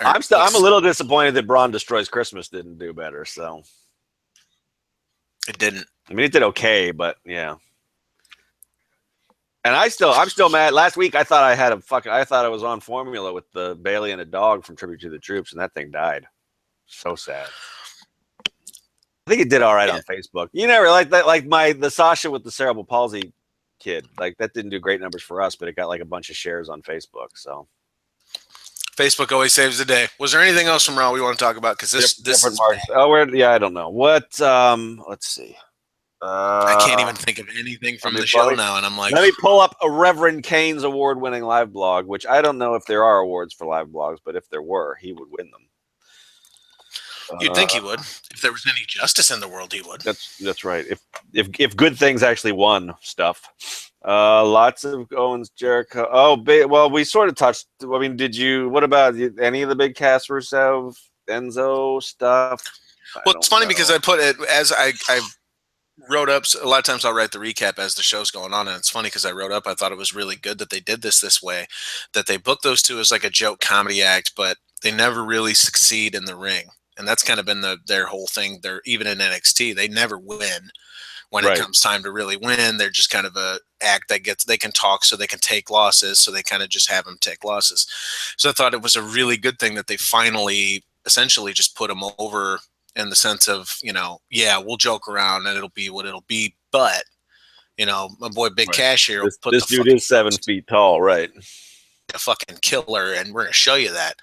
I'm a little disappointed that Braun Destroys Christmas didn't do better. So it didn't. I mean, it did okay, but yeah. And I'm still mad. Last week I thought I was on formula with the Bailey and a dog from Tribute to the Troops, and that thing died. So sad. I think it did all right on Facebook. You never like that, like the Sasha with the cerebral palsy kid. Like that didn't do great numbers for us, but it got like a bunch of shares on Facebook. So Facebook always saves the day. Was there anything else from Raw we want to talk about? Because this is I don't know what. Let's see. I can't even think of anything from the show now, and I'm like, let me pull up a Reverend Kane's award-winning live blog, which I don't know if there are awards for live blogs, but if there were, he would win them. You'd think he would. If there was any justice in the world, he would. That's right. If good things actually won stuff. Lots of Owens, Jericho. Well, we sort of touched. I mean, what about any of the big cast Rusev, Enzo stuff? Well, it's funny because I put it as I wrote up. A lot of times I'll write the recap as the show's going on, and it's funny because I wrote up. I thought it was really good that they did this way, that they booked those two as like a joke comedy act, but they never really succeed in the ring. And that's kind of been their whole thing. They're even in NXT, they never win when it comes time to really win. They're just kind of a act that they can talk so they can take losses. So they kind of just have them take losses. So I thought it was a really good thing that they finally essentially just put them over in the sense of, we'll joke around and it'll be what it'll be. But, my boy Big Cash here. This dude is 7 feet tall, right? A fucking killer. And we're going to show you that.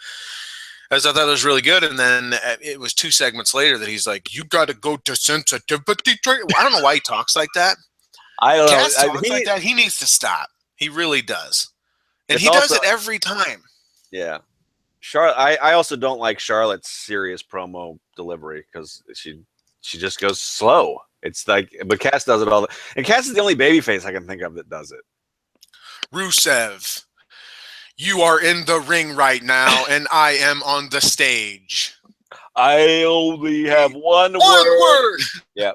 As I thought it was really good, and then it was 2 segments later that he's like, "You got to go to sensitivity training." I don't know why he talks like that. I don't know. Talks like that. He needs to stop. He really does, and he does it every time. Yeah, Charlotte. I also don't like Charlotte's serious promo delivery because she just goes slow. It's like, but Cass does it all. And Cass is the only babyface I can think of that does it. Rusev. You are in the ring right now, and I am on the stage. I only have one word. Yeah.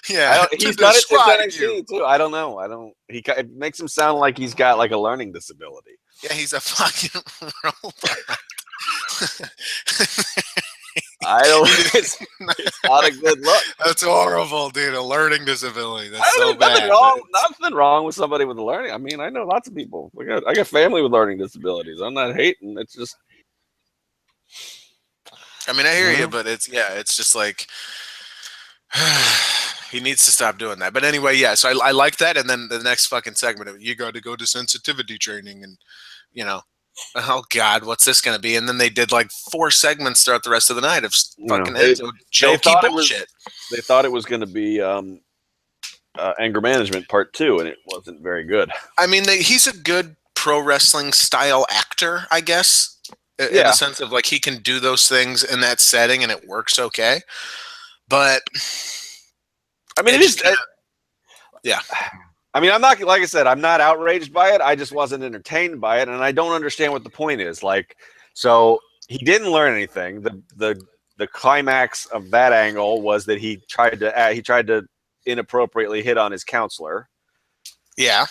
Yeah. He's got it NXT too. I don't know. It makes him sound like he's got like a learning disability. Yeah, he's a fucking robot. It's not a good look. That's horrible, dude. A learning disability. That's so bad. Nothing wrong with somebody with a learning. I mean, I know lots of people. I got family with learning disabilities. I'm not hating. It's just. I mean, I hear you, but it's just like he needs to stop doing that. But anyway, yeah. So I like that, and then the next fucking segment, you got to go to sensitivity training, and oh God, what's this going to be? And then they did like 4 segments throughout the rest of the night of fucking jokey bullshit. They thought it was going to be anger management part 2, and it wasn't very good. I mean, he's a good pro wrestling style actor, I guess, in the sense of like he can do those things in that setting and it works okay. But I mean, yeah. I mean, I'm not, like I said, I'm not outraged by it. I just wasn't entertained by it, and I don't understand what the point is. Like, so he didn't learn anything. The climax of that angle was that he tried to inappropriately hit on his counselor. Yeah,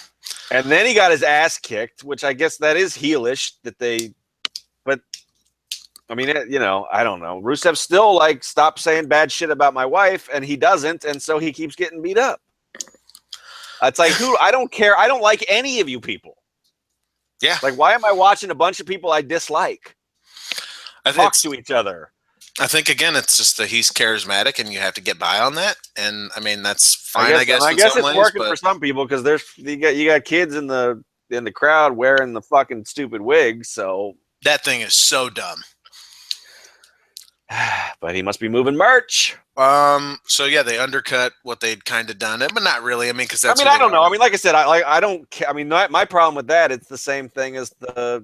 and then he got his ass kicked, which I guess that is heelish. But I mean, I don't know. Rusev's still like, stop saying bad shit about my wife, and he doesn't, and so he keeps getting beat up. It's like, I don't care. I don't like any of you people. Yeah. Like, why am I watching a bunch of people I dislike talk to each other? I think, again, it's just that he's charismatic, and you have to get by on that. And, I mean, that's fine, I guess it's working for some people because you got kids in the crowd wearing the fucking stupid wigs, so. That thing is so dumb. But he must be moving merch. So yeah, they undercut what they'd kind of done it, but not really. I mean, because that's. I mean, I don't know. I mean, like I said, I don't. I mean, my problem with that, it's the same thing as the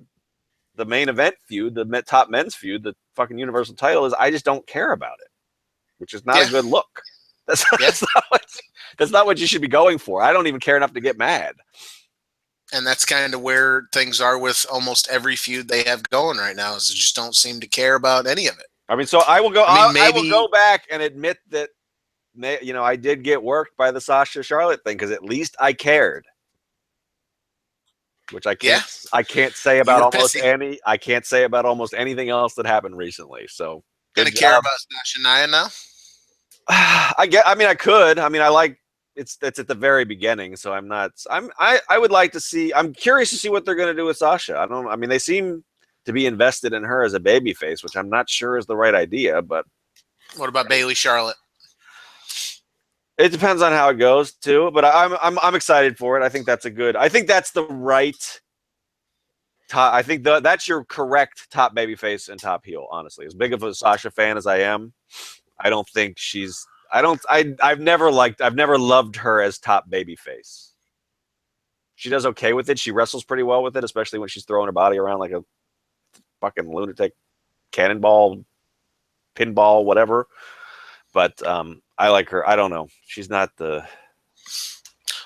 main event feud, the top men's feud, the fucking Universal title, is I just don't care about it, which is not a good look. That's not what you should be going for. I don't even care enough to get mad. And that's kind of where things are with almost every feud they have going right now, is they just don't seem to care about any of it. I mean, so I will go. I will go back and admit that, I did get worked by the Sasha Charlotte thing because at least I cared, which I can't. Yeah. I can't say about almost any. I can't say about almost anything else that happened recently. So, gonna care about Sasha Nia now? I mean, I could. I mean, I like. It's at the very beginning, so I'm not. I would like to see. I'm curious to see what they're gonna do with Sasha. I mean, they seem to be invested in her as a babyface, which I'm not sure is the right idea. But what about Bayley Charlotte? It depends on how it goes too. But I'm excited for it. I think that's the right. I think that's your correct top babyface and top heel. Honestly, as big of a Sasha fan as I am, I don't think she's. I've never loved her as top babyface. She does okay with it. She wrestles pretty well with it, especially when she's throwing her body around like a fucking lunatic, cannonball, pinball, whatever. But I like her. I don't know. She's not the.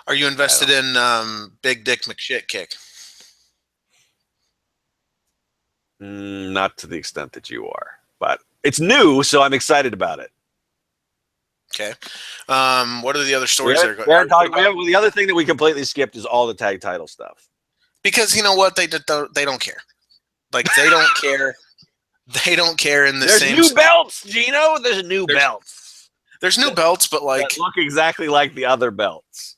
Are you invested in Big Dick McShit Kick? Not to the extent that you are, but it's new, so I'm excited about it. Okay. What are the other stories that are going on? The other thing that we completely skipped is all the tag title stuff. Because you know what? They don't care. Like, they don't care. They don't care in the same. There's new belts, Gino. There's new belts. There's new belts, but like that look exactly like the other belts.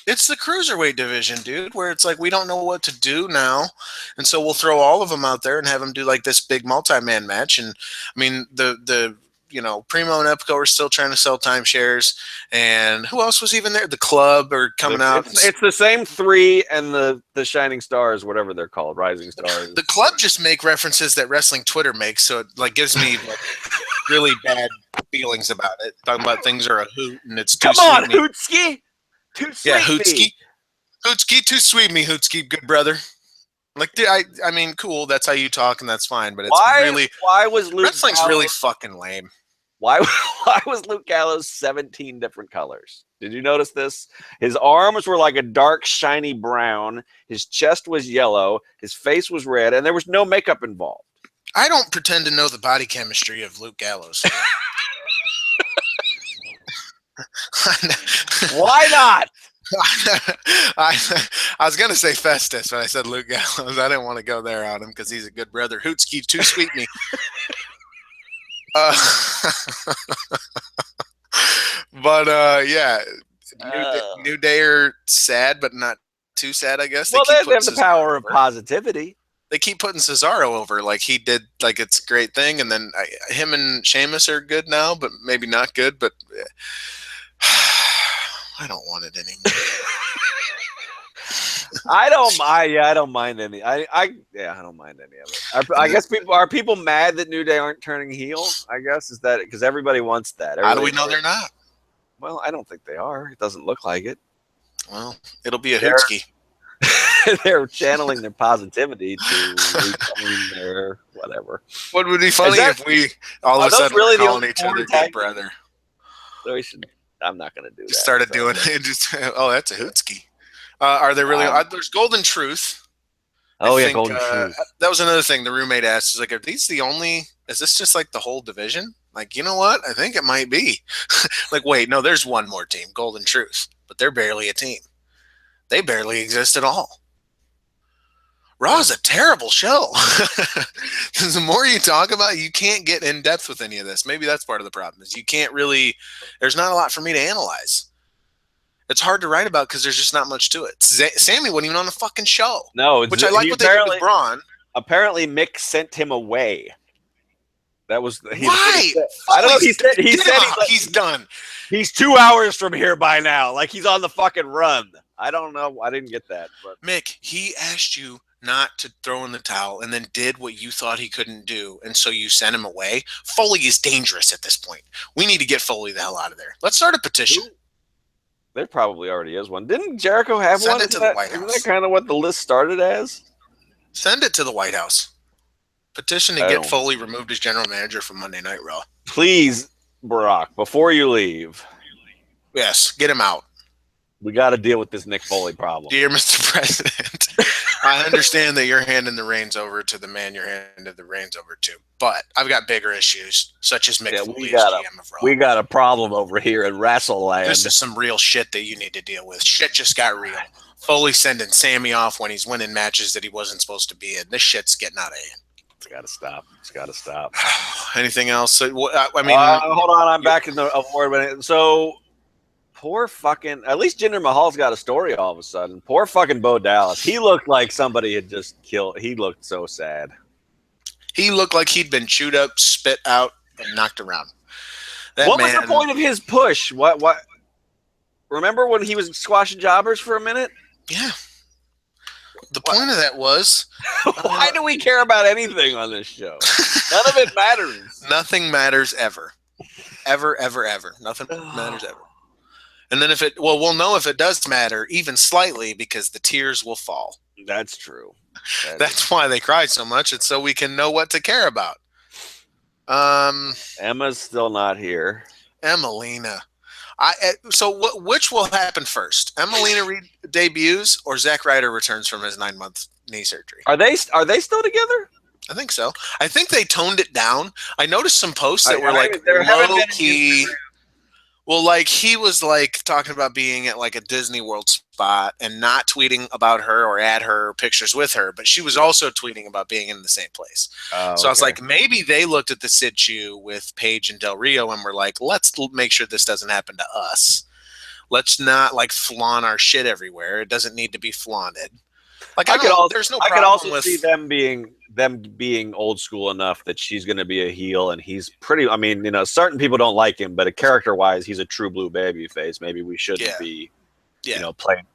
It's the cruiserweight division, dude, where it's like we don't know what to do now, and so we'll throw all of them out there and have them do like this big multi-man match. And I mean, the Primo and Epico are still trying to sell timeshares, and who else was even there? The Club are coming out. It's the same three and the Shining Stars, whatever they're called, Rising Stars. The Club just make references that wrestling Twitter makes, so it like gives me like really bad feelings about it. Talking about things are a hoot and it's too come on, Hootski. Too sweet. Yeah, Hootski. Hootski, too sweet me, Hootski, good brother. Like, I mean, cool. That's how you talk, and that's fine. But it's why was Luke wrestling's Gallows, really fucking lame. Why was Luke Gallows 17 different colors? Did you notice this? His arms were like a dark, shiny brown. His chest was yellow. His face was red, and there was no makeup involved. I don't pretend to know the body chemistry of Luke Gallows. Why not? I was going to say Festus when I said Luke Gallows. I didn't want to go there on him because he's a good brother. Hootski, too sweet me. Yeah, New Day are sad, but not too sad, I guess. They have the power of positivity. They keep putting Cesaro over like he did, like it's a great thing, and then him and Sheamus are good now, but maybe not good. But I don't want it anymore. I don't mind any. I don't mind any of it. I guess people mad that New Day aren't turning heel? I guess is that because everybody wants that. How do we know they're not? Well, I don't think they are. It doesn't look like it. Well, it'll be a Hootski. They're channeling their positivity to reclaim their whatever. What would be funny if we all of a sudden really calling each other good brother? So we should. I'm not going to do that. Started doing it. Just that's a Hootski. Are there really? There's Golden Truth. Golden Truth. That was another thing the roommate asked. Is like, are these the only? Is this just like the whole division? Like, you know what? I think it might be. Like, wait, no, there's one more team, Golden Truth, but they're barely a team. They barely exist at all. Raw is a terrible show. The more you talk about it, you can't get in depth with any of this. Maybe that's part of the problem is you can't really, there's not a lot for me to analyze. It's hard to write about because there's just not much to it. Sammy wasn't even on the fucking show. No, which I like what they did with Braun. Apparently, Mick sent him away. That was why? I don't know. He said he's done. He's 2 hours from here by now. Like he's on the fucking run. I don't know. I didn't get that. But Mick, he asked you not to throw in the towel and then did what you thought he couldn't do, and so you sent him away. Foley is dangerous at this point. We need to get Foley the hell out of there. Let's start a petition. There probably already is one. Didn't Jericho have Send one? It to the White House. Isn't that kind of what the list started as? Send it to the White House. Petition to get Foley removed as general manager from Monday Night Raw. Please, Barack, before you leave. Yes, get him out. We got to deal with this Mick Foley problem. Dear Mr. President, I understand that you're handing the reins over to the man you're handing the reins over to, but I've got bigger issues, such as Mick Foley as GM of Raw. We got a problem over here in Wrestleland. This is some real shit that you need to deal with. Shit just got real. Foley sending Sammy off when he's winning matches that he wasn't supposed to be in. This shit's getting out of hand. It's got to stop. It's got to stop. Anything else? I mean, hold on. I'm back in the award. So, poor fucking. At least Jinder Mahal's got a story all of a sudden. Poor fucking Bo Dallas. He looked like somebody had just killed. He looked so sad. He looked like he'd been chewed up, spit out, and knocked around. What was the point of his push? What? Remember when he was squashing jobbers for a minute? Yeah. The point of that was... Why do we care about anything on this show? None of it matters. Nothing matters ever. Ever, ever, ever. Nothing matters ever. And then we'll know if it does matter, even slightly, because the tears will fall. That's true. That's why they cry so much. It's so we can know what to care about. Emma's still not here. Emelina. Which will happen first? Emelina debuts or Zack Ryder returns from his 9-month knee surgery? Are they still together? I think so. I think they toned it down. I noticed some posts that were like low key. Well, like he was like talking about being at like a Disney World spot and not tweeting about her or at her or pictures with her, but she was also tweeting about being in the same place. So I was like, maybe they looked at the situ with Paige and Del Rio and were like, let's make sure this doesn't happen to us. Let's not like flaunt our shit everywhere. It doesn't need to be flaunted. Like there's no problem. I could also see them being old school enough that she's going to be a heel, and he's pretty. I mean, certain people don't like him, but character wise, he's a true blue baby face. Maybe we shouldn't be,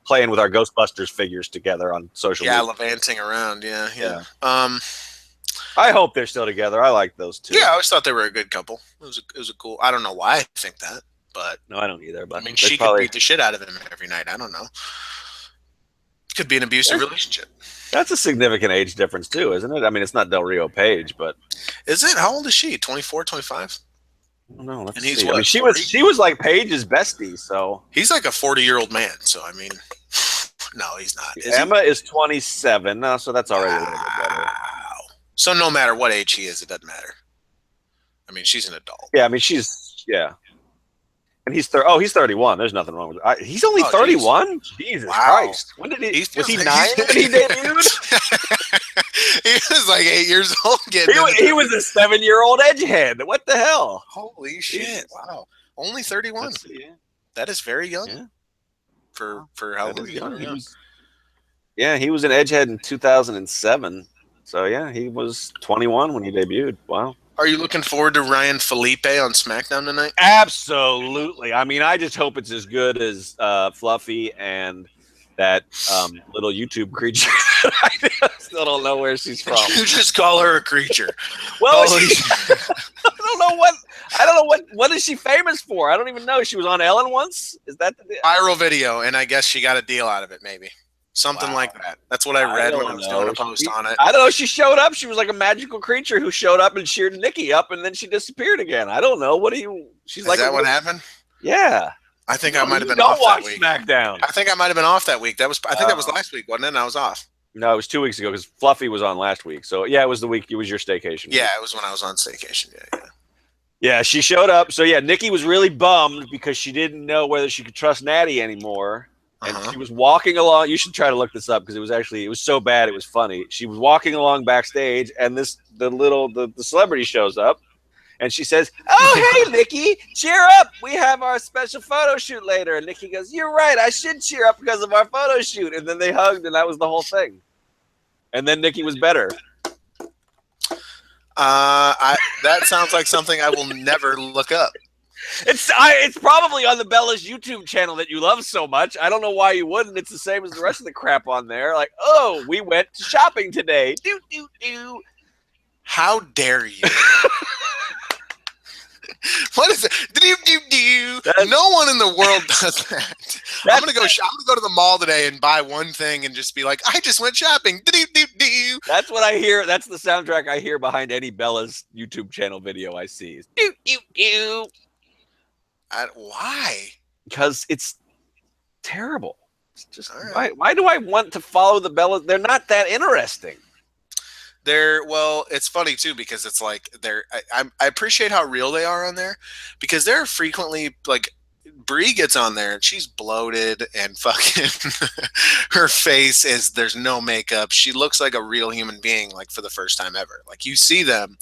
playing with our Ghostbusters figures together on social media. Yeah, levanting around. Yeah. I hope they're still together. I like those two. Yeah, I always thought they were a good couple. It was a cool. I don't know why I think that, but no, I don't either. But I mean, she could beat the shit out of him every night. I don't know. Could be an abusive relationship. That's a significant age difference too, isn't it? I mean, it's not Del Rio Page, but is it? How old is she? 24, 25? No, and he's what? I mean, she was like Paige's bestie, so he's like a 40-year-old man. So I mean, no, he's not. Emma is 27, so that's already a little bit better. So no matter what age he is, it doesn't matter. I mean, she's an adult. Yeah, I mean, and he's 31. There's nothing wrong with it. He's only 31? Jesus Christ. When did was he 9 when he debuted? He was like 8 years old. He was a 7-year-old edgehead. What the hell? Holy shit. Wow. Only 31. That is very young for how young he was. Yeah, he was an edgehead in 2007. So, yeah, he was 21 when he debuted. Wow. Are you looking forward to Ryan Felipe on SmackDown tonight? Absolutely. I mean, I just hope it's as good as Fluffy and that little YouTube creature. I still don't know where she's from. You just call her a creature. Well, I don't know what is she famous for? I don't even know. She was on Ellen once. Is that the viral video? And I guess she got a deal out of it, maybe. Something like that. That's what I read when I was doing a post on it. I don't know. She showed up. She was like a magical creature who showed up and cheered Nikki up, and then she disappeared again. I don't know. She's like, is that what happened? Yeah. I think I might have been off that week. SmackDown. I think I might have been off that week. I think that was last week, wasn't it? And I was off. No, it was 2 weeks ago because Fluffy was on last week. So yeah, it was the week. It was your staycation. Yeah, it was when I was on staycation. Yeah. Yeah, she showed up. So yeah, Nikki was really bummed because she didn't know whether she could trust Natty anymore. And she was walking along. You should try to look this up because it was so bad it was funny. She was walking along backstage, and the celebrity shows up, and she says, "Oh, hey, Nikki, cheer up! We have our special photo shoot later." And Nikki goes, "You're right. I should cheer up because of our photo shoot." And then they hugged, and that was the whole thing. And then Nikki was better. That sounds like something I will never look up. It's probably on the Bella's YouTube channel that you love so much. I don't know why you wouldn't. It's the same as the rest of the crap on there. Like, oh, we went shopping today. Do. How dare you? What is it? Do. No one in the world does that. I'm gonna go to the mall today and buy one thing and just be like, I just went shopping. Do. That's what I hear. That's the soundtrack I hear behind any Bella's YouTube channel video I see. Do. Why? Because it's terrible. It's just why do I want to follow the Bellas? They're not that interesting. It's funny too because it's like I appreciate how real they are on there because they're frequently like Brie gets on there and she's bloated and fucking her face there's no makeup. She looks like a real human being like for the first time ever. Like you see them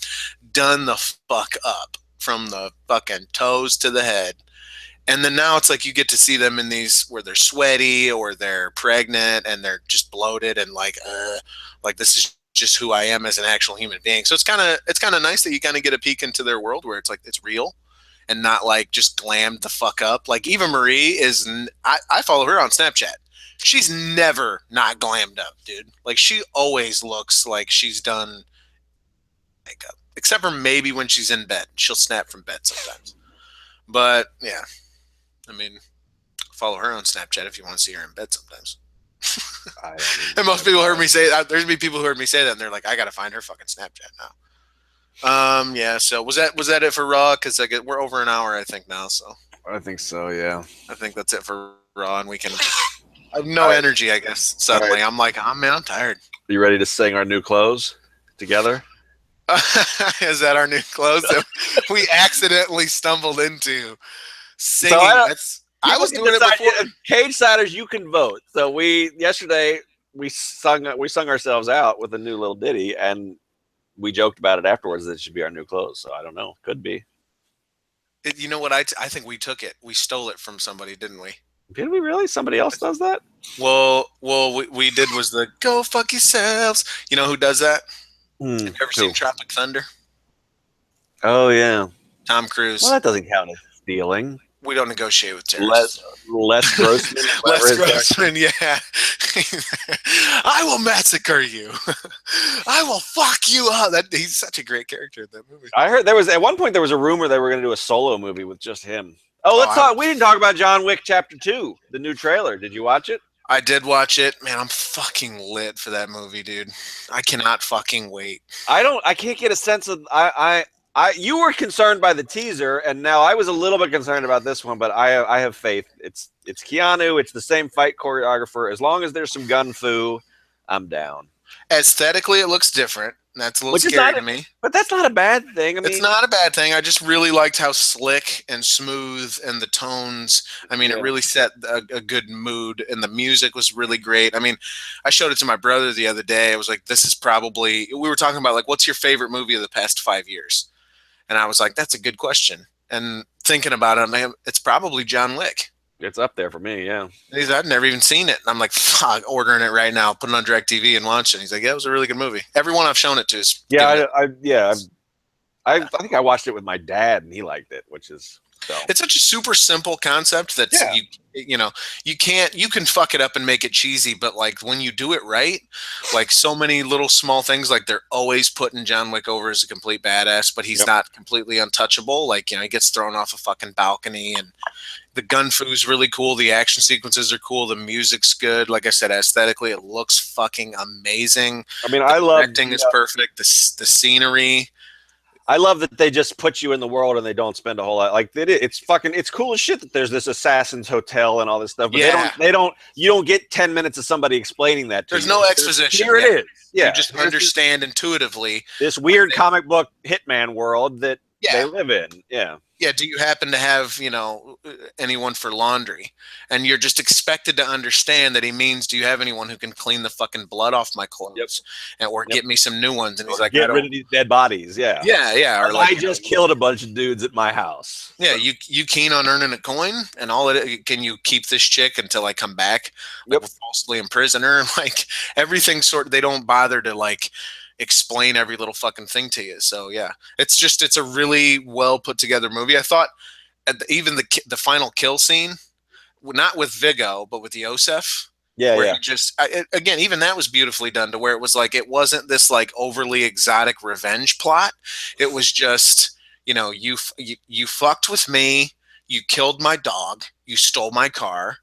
done the fuck up from the fucking toes to the head. And then now it's like you get to see them in these where they're sweaty or they're pregnant and they're just bloated and like this is just who I am as an actual human being. So it's kind of nice that you kind of get a peek into their world where it's like it's real and not like just glammed the fuck up. Like Eva Marie I follow her on Snapchat. She's never not glammed up, dude. Like she always looks like she's done makeup. Except for maybe when she's in bed. She'll snap from bed sometimes. But, yeah. I mean, follow her on Snapchat if you want to see her in bed sometimes. And most people heard me say that. There's people who heard me say that, and they're like, I got to find her fucking Snapchat now. Yeah, so was that it for Raw? Because we're over an hour, I think, now. So I think so, yeah. I think that's it for Raw, and we can... I have no energy, I guess, suddenly. Right. I'm like, I'm tired. Are you ready to sing our new clothes together? Is that our new clothes that we accidentally stumbled into singing? So I was doing it before. Cage-siders, you can vote. So yesterday we sung ourselves out with a new little ditty, and we joked about it afterwards that it should be our new clothes. So I don't know, could be. You know what? I think we took it. We stole it from somebody, didn't we? Did we really? Somebody else does that? Well, we did was the "Go fuck yourselves." You know who does that? Have you ever seen Tropic Thunder? Oh, yeah. Tom Cruise. Well, that doesn't count as stealing. We don't negotiate with terrorists. Les Grossman. Les Grossman, yeah. I will massacre you. I will fuck you up. He's such a great character in that movie. I heard at one point there was a rumor they were going to do a solo movie with just him. Oh, let's talk. We didn't talk about John Wick Chapter 2, the new trailer. Did you watch it? I did watch it. Man, I'm fucking lit for that movie, dude. I cannot fucking wait. I can't get a sense of you were concerned by the teaser, and now I was a little bit concerned about this one, but I have faith. It's Keanu, it's the same fight choreographer. As long as there's some gun fu, I'm down. Aesthetically, it looks different. That's a little scary to me. But that's not a bad thing. I mean, it's not a bad thing. I just really liked how slick and smooth and the tones. I mean, it really set a good mood, and the music was really great. I mean, I showed it to my brother the other day. I was like, this is probably – we were talking about, like, what's your favorite movie of the past 5 years? And I was like, that's a good question. And thinking about it, man, it's probably John Wick. It's up there for me, yeah. I've never even seen it. And I'm like, fuck, ordering it right now, putting it on DirecTV and watching it. He's like, yeah, it was a really good movie. Everyone I've shown it to is I think I watched it with my dad, and he liked it, which is so. It's such a super simple concept that you can fuck it up and make it cheesy, but like when you do it right, like so many little small things, like they're always putting John Wick over as a complete badass, but he's not completely untouchable. Like, he gets thrown off a fucking balcony, and the gun fu is really cool. The action sequences are cool. The music's good. Like I said, aesthetically, it looks fucking amazing. I mean, I love acting is perfect. The scenery. I love that they just put you in the world and they don't spend a whole lot. Like it's cool as shit that there's this assassin's hotel and all this stuff. But you don't get 10 minutes of somebody explaining that to you. There's no exposition. Here it is. Yeah. You just understand intuitively. This weird comic book hitman world that they live in. Yeah. Yeah, do you happen to have, anyone for laundry? And you're just expected to understand that he means, do you have anyone who can clean the fucking blood off my clothes or get me some new ones? And he's like, get rid of these dead bodies. Yeah. Yeah. Or I just killed a bunch of dudes at my house. Yeah, so. You keen on earning a coin, and can you keep this chick until I come back? Like, we'll falsely imprison her. Like, everything they don't bother to like explain every little fucking thing to you. So yeah, it's a really well put together movie. I thought even the final kill scene, not with Vigo, but with Yosef. Yeah, where he just again, even that was beautifully done to where it was like it wasn't this like overly exotic revenge plot. It was just, you fucked with me, you killed my dog, you stole my car,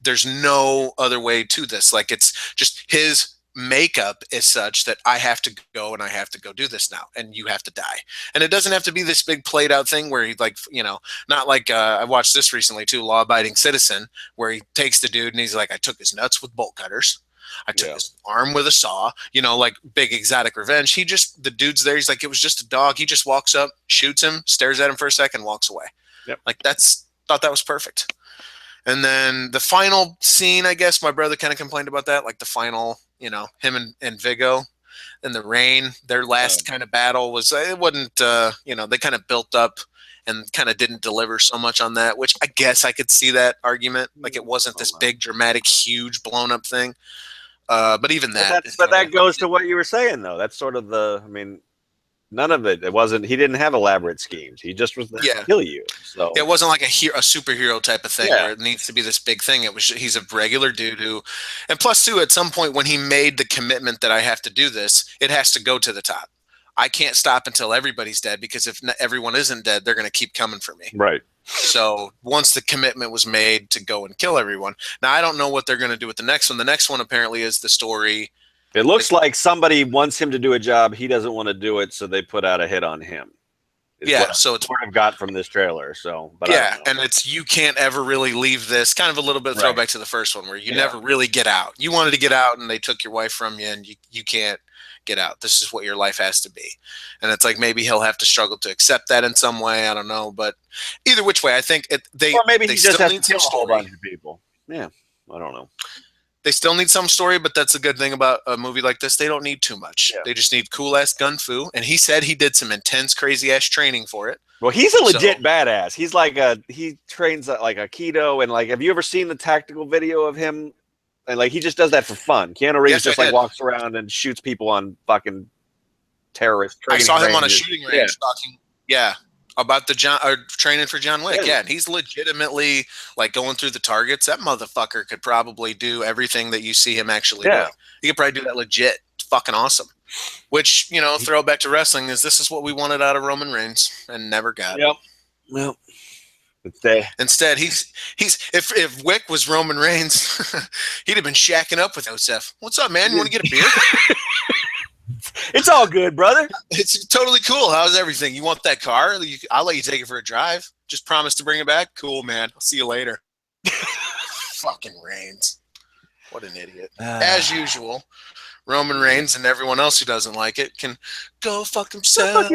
there's no other way to this. Like, it's just his makeup is such that I have to go and I have to go do this now, and you have to die. And it doesn't have to be this big played out thing where he not like I watched this recently too, Law Abiding Citizen, where he takes the dude and he's like, I took his nuts with bolt cutters, I took his arm with a saw, like big exotic revenge. The dude's there, he's like, it was just a dog. He just walks up, shoots him, stares at him for a second, walks away. Like, thought that was perfect. And then the final scene, I guess my brother kind of complained about that, like the final, him and Vigo in the rain, their last kind of battle was, it wasn't, they kind of built up and kind of didn't deliver so much on that, which I guess I could see that argument. Like, it wasn't this big, dramatic, huge, blown up thing. But even that. But that goes to what you were saying, though. That's sort of none of it. It wasn't. He didn't have elaborate schemes. He just was there to kill you. So it wasn't like a superhero type of thing where it needs to be this big thing. It was he's a regular dude who, and plus too, at some point when he made the commitment that I have to do this, it has to go to the top. I can't stop until everybody's dead, because if everyone isn't dead, they're going to keep coming for me. Right. So once the commitment was made to go and kill everyone, now I don't know what they're going to do with the next one. The next one apparently is the story. It looks like somebody wants him to do a job. He doesn't want to do it, so they put out a hit on him. So it's what I've got from this trailer. So, but and it's, you can't ever really leave this, kind of a little bit throwback to the first one, where you never really get out. You wanted to get out, and they took your wife from you, and you can't get out. This is what your life has to be. And it's like, maybe he'll have to struggle to accept that in some way. I don't know, but either which way, I think or maybe he just has to kill a whole bunch of people. Yeah, I don't know. They still need some story, but that's a good thing about a movie like this. They don't need too much. They just need cool-ass gun fu. And he said he did some intense, crazy-ass training for it. Well, he's a legit badass. He's like he trains like a keto, and like, have you ever seen the tactical video of him? And like, he just does that for fun. Keanu Reeves just like walks around and shoots people on fucking terrorist training. I saw him on a shooting range talking. Yeah. About the training for John Wick. Yeah, and he's legitimately like going through the targets. That motherfucker could probably do everything that you see him actually doing. He could probably do that legit. It's fucking awesome. Which, throw back to wrestling, this is what we wanted out of Roman Reigns and never got. Well, instead, he's if Wick was Roman Reigns, he'd have been shacking up with Yosef. What's up, man? You want to get a beer? It's all good, brother. It's totally cool. How's everything? You want that car? I'll let you take it for a drive. Just promise to bring it back. Cool, man. I'll see you later. Fucking Reigns. What an idiot. As usual, Roman Reigns and everyone else who doesn't like it can go fuck themselves.